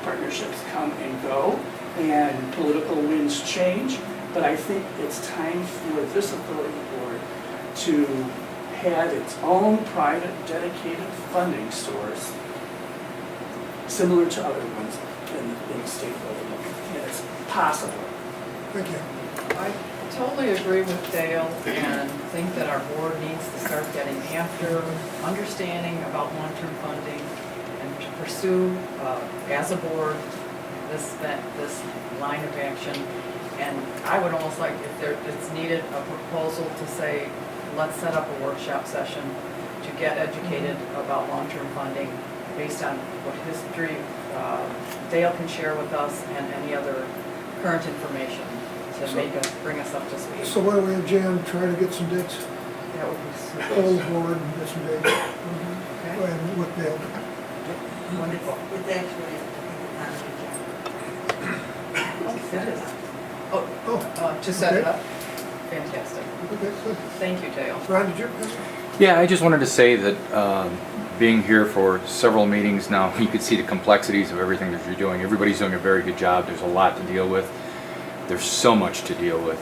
S12: partnerships come and go, and political winds change. But I think it's time for this authority board to have its own private dedicated funding source, similar to other ones in the state level. And it's possible.
S1: Thank you.
S4: I totally agree with Dale and think that our board needs to start getting after understanding about long-term funding and to pursue, as a board, this line of action. And I would almost like, if it's needed, a proposal to say, let's set up a workshop session to get educated about long-term funding based on what history Dale can share with us and any other current information to bring us up to speed.
S1: So why don't we have Jan try to get some dates?
S4: That would be super.
S1: Old board and get some dates.
S4: Okay.
S1: And with Dale.
S4: Wonderful.
S2: It's actually
S4: That is. To set it
S1: okay.
S4: up? Fantastic.
S1: Okay, good.
S4: Thank you, Dale.
S1: Ron, did you?
S16: Yeah, I just wanted to say that being here for several meetings now, you could see the complexities of everything that you're doing. Everybody's doing a very good job. There's a lot to deal with. There's so much to deal with.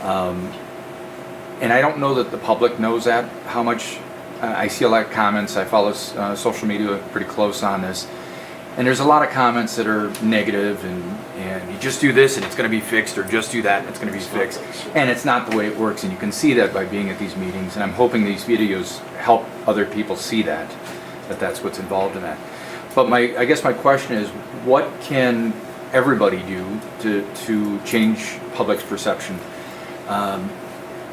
S16: And I don't know that the public knows that, how much. I see a lot of comments. I follow social media pretty close on this. And there's a lot of comments that are negative and you just do this and it's going to be fixed, or just do that and it's going to be fixed. And it's not the way it works, and you can see that by being at these meetings. And I'm hoping these videos help other people see that that's what's involved in that. But I guess my question is, what can everybody do to change public's perception?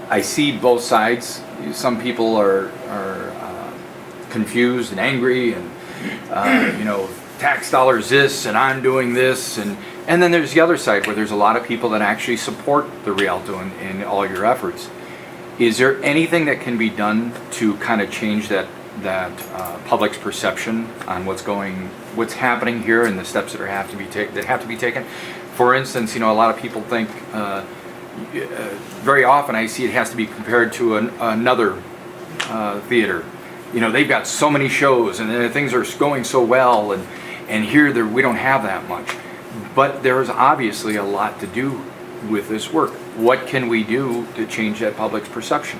S16: I see both sides. Some people are confused and angry and, tax dollars this and I'm doing this. And then there's the other side where there's a lot of people that actually support the Rialto and all your efforts. Is there anything that can be done to kind of change that public's perception on what's happening here and the steps that have to be taken? For instance, a lot of people think, very often I see it has to be compared to another theater. They've got so many shows and things are going so well, and here we don't have that much. But there's obviously a lot to do with this work. What can we do to change that public's perception?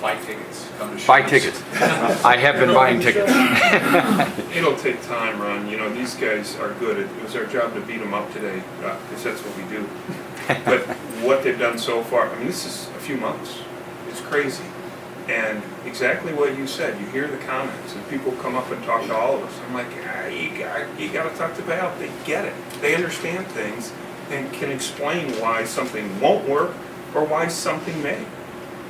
S3: Buy tickets. Come to shows.
S16: Buy tickets. I have been buying tickets.
S6: It'll take time, Ron. These guys are good. It was our job to beat them up today, because that's what we do. But what they've done so far, this is a few months. It's crazy. And exactly what you said, you hear the comments, and people come up and talk to all of us. I'm like, you got to talk to Val. They get it. They understand things and can explain why something won't work or why something may.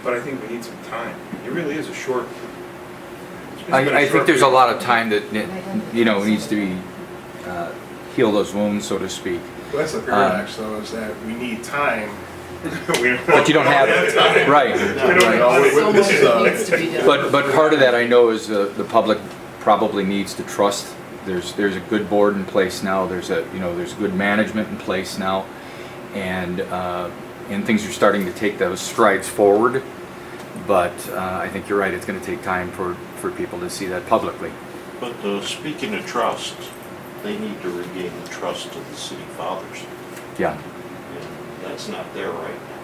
S6: But I think we need some time. It really is a short.
S16: I think there's a lot of time that needs to be heal those wounds, so to speak.
S9: Well, that's the paradox, though, is that we need time.
S16: But you don't have it. Right.
S4: So much needs to be done.
S16: But part of that I know is the public probably needs to trust. There's a good board in place now. There's good management in place now, and things are starting to take those strides forward. But I think you're right. It's going to take time for people to see that publicly.
S15: But speaking of trust, they need to regain the trust of the city fathers.
S16: Yeah.
S15: And that's not there right now.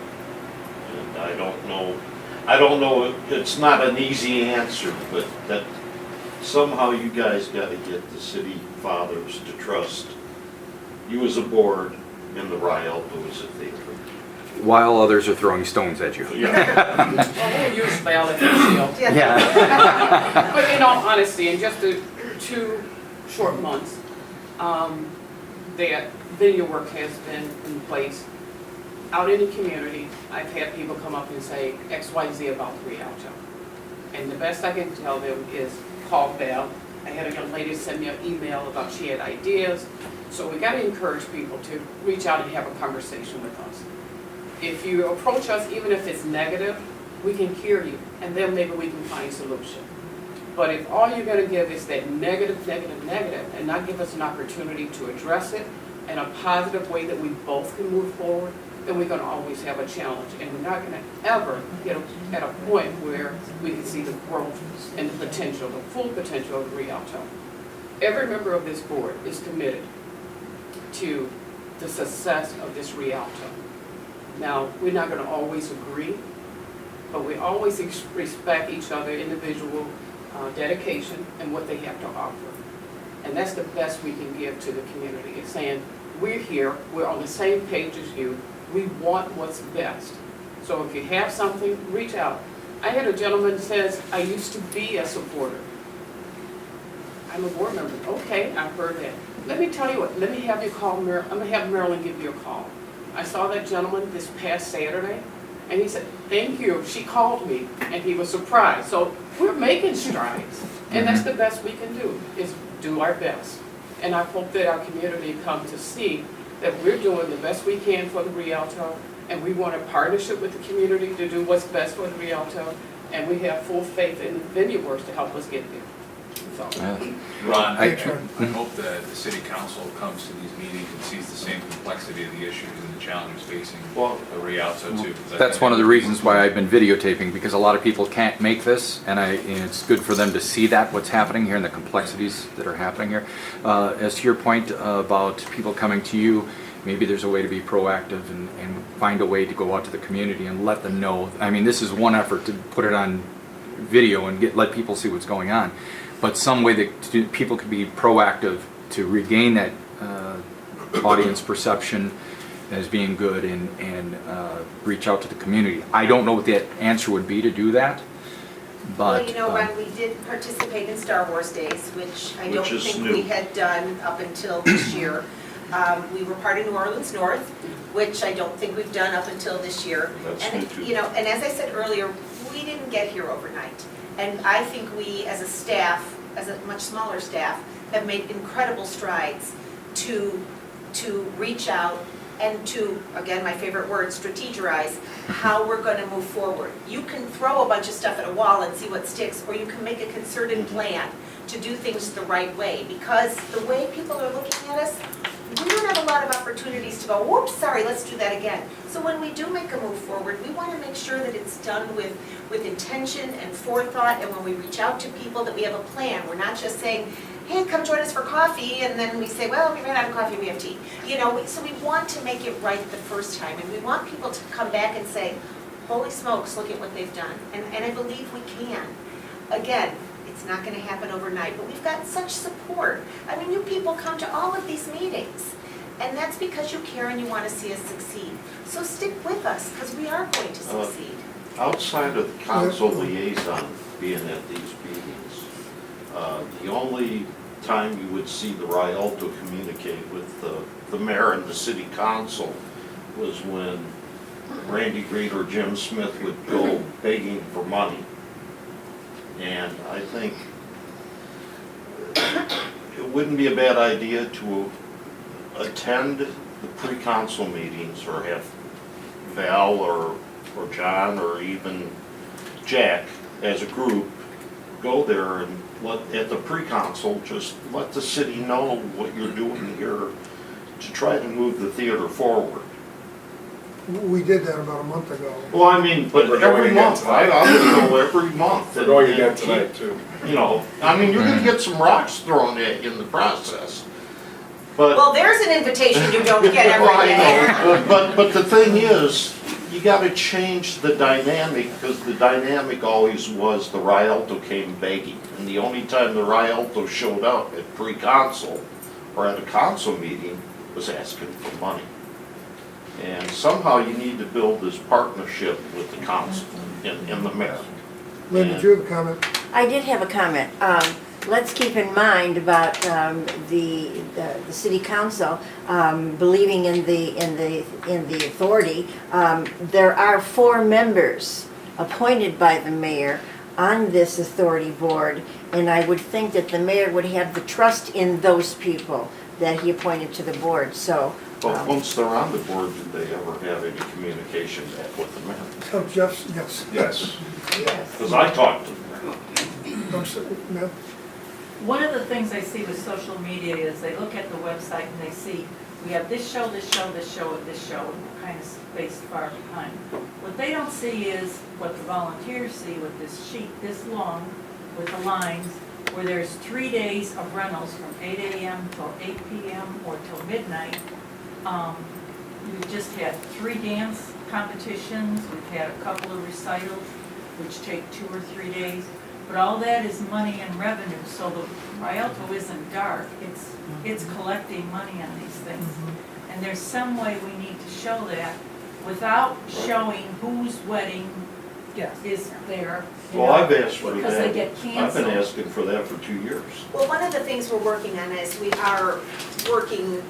S15: And I don't know, it's not an easy answer, but that somehow you guys got to get the city fathers to trust you as a board and the Rialto as a theater.
S16: While others are throwing stones at you.
S7: Well, we'll use ballot shield.
S16: Yeah.
S7: But in all honesty, in just the 2 short months, that video work has been in place. Out in the community, I've had people come up and say XYZ about Rialto. And the best I can tell them is call Val. I had a young lady send me an email about she had ideas. So we got to encourage people to reach out and have a conversation with us. If you approach us, even if it's negative, we can hear you, and then maybe we can find a solution. But if all you're going to give is that negative, and not give us an opportunity to address it in a positive way that we both can move forward, then we're going to always have a challenge. And we're not going to ever get at a point where we can see the growth and the potential, the full potential of Rialto. Every member of this board is committed to the success of this Rialto. Now, we're not going to always agree, but we always respect each other, individual dedication and what they have to offer. And that's the best we can give to the community. It's saying, we're here, we're on the same page as you, we want what's best. So if you have something, reach out. I had a gentleman that says, I used to be a supporter. I'm a board member. Okay, I've heard that. Let me tell you what, let me have you call Marilyn. I'm going to have Marilyn give you a call. I saw that gentleman this past Saturday, and he said, thank you, she called me, and he was surprised. So we're making strides, and that's the best we can do, is do our best. And I hope that our community come to see that we're doing the best we can for the Rialto, and we want a partnership with the community to do what's best for the Rialto, and we have full faith in the venue works to help us get there. So.
S3: Ron, I hope that the city council comes to these meetings and sees the same complexity of the issues and the challenges facing the Rialto too.
S16: That's one of the reasons why I've been videotaping, because a lot of people can't make this, and it's good for them to see what's happening here and the complexities that are happening here. As to your point about people coming to you, maybe there's a way to be proactive and find a way to go out to the community and let them know. I mean, this is one effort to put it on video and let people see what's going on. But some way that people could be proactive to regain that audience perception as being good and reach out to the community. I don't know what the answer would be to do that, but...
S10: Well, Ron, we did participate in Star Wars Days, which I don't think we had done up until this year. We were part of New Orleans North, which I don't think we've done up until this year.
S15: That's
S10: And,
S15: new too.
S10: you know, and as I said earlier, we didn't get here overnight. And I think we, as a staff, as a much smaller staff, have made incredible strides to reach out and to, again, my favorite word, strategize how we're going to move forward. You can throw a bunch of stuff at a wall and see what sticks, or you can make a concerted plan to do things the right way. Because the way people are looking at us, we don't have a lot of opportunities to go, whoops, sorry, let's do that again. So when we do make a move forward, we want to make sure that it's done with intention and forethought, and when we reach out to people, that we have a plan. We're not just saying, hey, come join us for coffee, and then we say, well, we ran out of coffee, we have tea. You know, so we want to make it right the first time, and we want people to come back and say, holy smokes, look at what they've done. And I believe we can. Again, it's not going to happen overnight, but we've got such support. I mean, you people come to all of these meetings, and that's because you care and you want to see us succeed. So stick with us, because we are going to succeed.
S15: Outside of the council liaison being at these meetings, the only time you would see the Rialto communicate with the mayor and the city council was when Randy Green or Jim Smith would go begging for money. And I think it wouldn't be a bad idea to attend the pre-council meetings, or have Val or John or even Jack as a group go there and at the pre-council, just let the city know what you're doing here to try to move the theater forward.
S1: We did that about a month ago.
S15: Well, I mean, but
S9: We're going
S15: every
S9: again
S15: month,
S9: tonight.
S15: I'm gonna go every month.
S9: We're going
S15: and
S9: again
S15: keep-
S9: tonight too.
S15: You know, I mean, you're gonna get some rocks thrown at you in the process. But,
S10: Well, there's an invitation you don't get
S15: well, I
S10: every day.
S15: know, but the thing is, you gotta change the dynamic, because the dynamic always was the Rialto came begging. And the only time the Rialto showed up at pre-council or at a council meeting was asking for money. And somehow you need to build this partnership with the council and the mayor.
S1: Lynn, did you have a comment?
S13: I did have a comment. Let's keep in mind about the city council believing in the authority. There are 4 members appointed by the mayor on this authority board, and I would think that the mayor would have the trust in those people that he appointed to the board. So.
S15: But once they're on the board, did they ever have any communication back with the mayor?
S1: Oh, Jeff, yes.
S15: Yes.
S13: Yes.
S15: Because I talked to the mayor.
S1: I'm sorry, Ma'am?
S17: One of the things I see with social media is they look at the website and they see, we have this show, this show, this show, and this show, and we're kind of spaced far behind. What they don't see is what the volunteers see with this sheet this long, with the lines, where there's 3 days of rentals from 8 a.m. till 8 p.m. or till midnight. We've just had 3 dance competitions, we've had a couple of recitals, which take 2 or 3 days. But all that is money and revenue, so the Rialto isn't dark, it's collecting money on these things. And there's some way we need to show that without showing whose wedding is there. you
S15: Well,
S17: know,
S15: I've asked for
S17: Because they
S15: that.
S17: get
S15: I've
S17: canceled.
S15: been asking for that for 2 years.
S10: Well, one of the things we're working on is we are working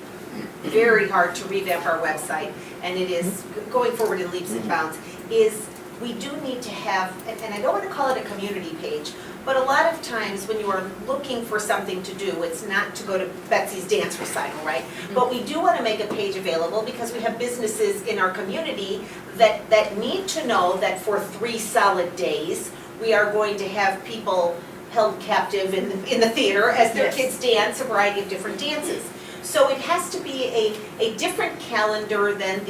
S10: very hard to revamp our website, and it is going forward in leaps and bounds, is we do need to have, and I don't want to call it a community page, but a lot of times when you are looking for something to do, it's not to go to Betsy's dance recital, right? But we do want to make a page available because we have businesses in our community that need to know that for 3 solid days, we are going to have people held captive in the theater as their
S17: Yes.
S10: kids dance a variety of different dances. So it has to be a different calendar than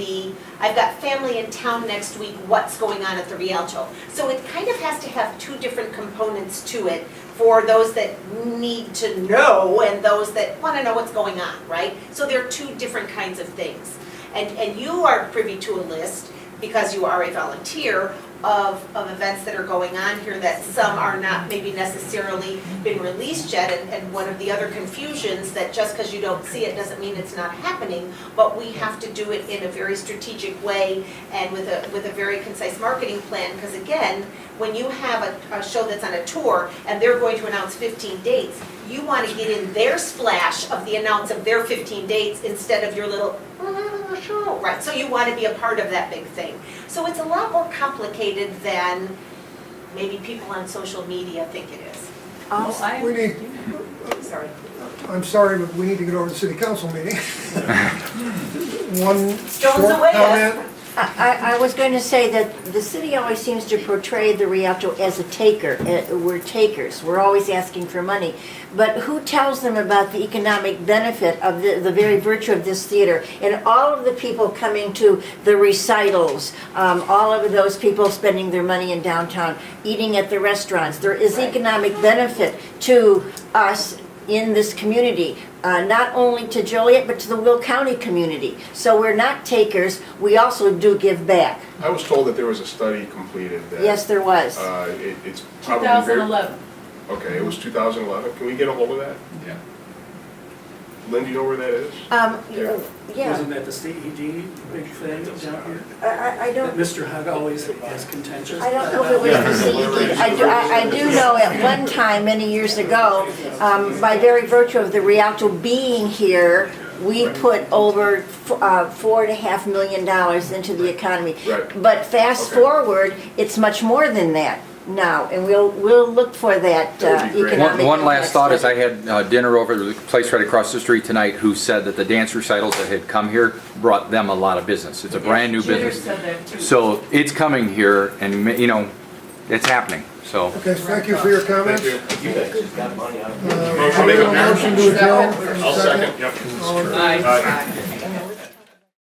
S10: I've got family in town next week, what's going on at the Rialto. So it kind of has to have 2 different components to it for those that need to know and those that want to know what's going on, right? So there are 2 different kinds of things. And you are privy to a list because you are a volunteer, of events that are going on here, that some are not maybe necessarily been released yet, and one of the other confusions, that just because you don't see it doesn't mean it's not happening, but we have to do it in a very strategic way and with a very concise marketing plan, because again, when you have a show that's on a tour and they're going to announce 15 dates, you want to get in their splash of the announce of their 15 dates instead of your little show, right? So you want to be a part of that big thing. So it's a lot more complicated than maybe people on social media think it is.
S1: We need,
S10: Sorry.
S1: I'm sorry, but we need to get over to the city council meeting. One
S10: Stone's
S1: short
S10: away,
S1: comment.
S13: I was going to say that the city always seems to portray the Rialto as a taker. We're takers. We're always asking for money. But who tells them about the economic benefit of the very virtue of this theater? And all of the people coming to the recitals, all of those people spending their money in downtown, eating at the restaurants. There is economic benefit to us in this community, not only to Joliet, but to the Will County community. So we're not takers, we also do give back.
S9: I was told that there was a study completed that.
S13: Yes, there was.
S9: It's probably very.
S17: 2011.
S9: Okay, it was 2011. Can we get a hold of that?
S3: Yeah.
S9: Lynn, do you know where that is?
S13: Yeah,
S12: Wasn't that the CED big thing down here?
S13: I
S12: That
S13: don't,
S12: Mr. Hug always has contentious?
S13: I don't know if it was the CED. I do know at one time, many years ago, by very virtue of the Rialto being here, we put over $4.5 million into the economy.
S9: Right.
S13: But fast
S9: Okay.
S13: forward, it's much more than that now, and we'll look for that
S9: That would be great.
S13: economic.
S16: One last
S13: impact
S16: thought is
S13: study.
S16: I had dinner over at the place right across the street tonight who said that the dance recitals that had come here brought them a lot of business. It's a brand new
S17: Jitter
S16: business.
S17: said that too.
S16: So it's coming here and, you know, it's happening, so.
S1: Okay, thank you for your comments.
S9: Thank you.
S14: You guys just got money out of it.
S1: We have a motion to adjourn.
S9: I'll second, yep.
S1: All in favor?
S7: Aye.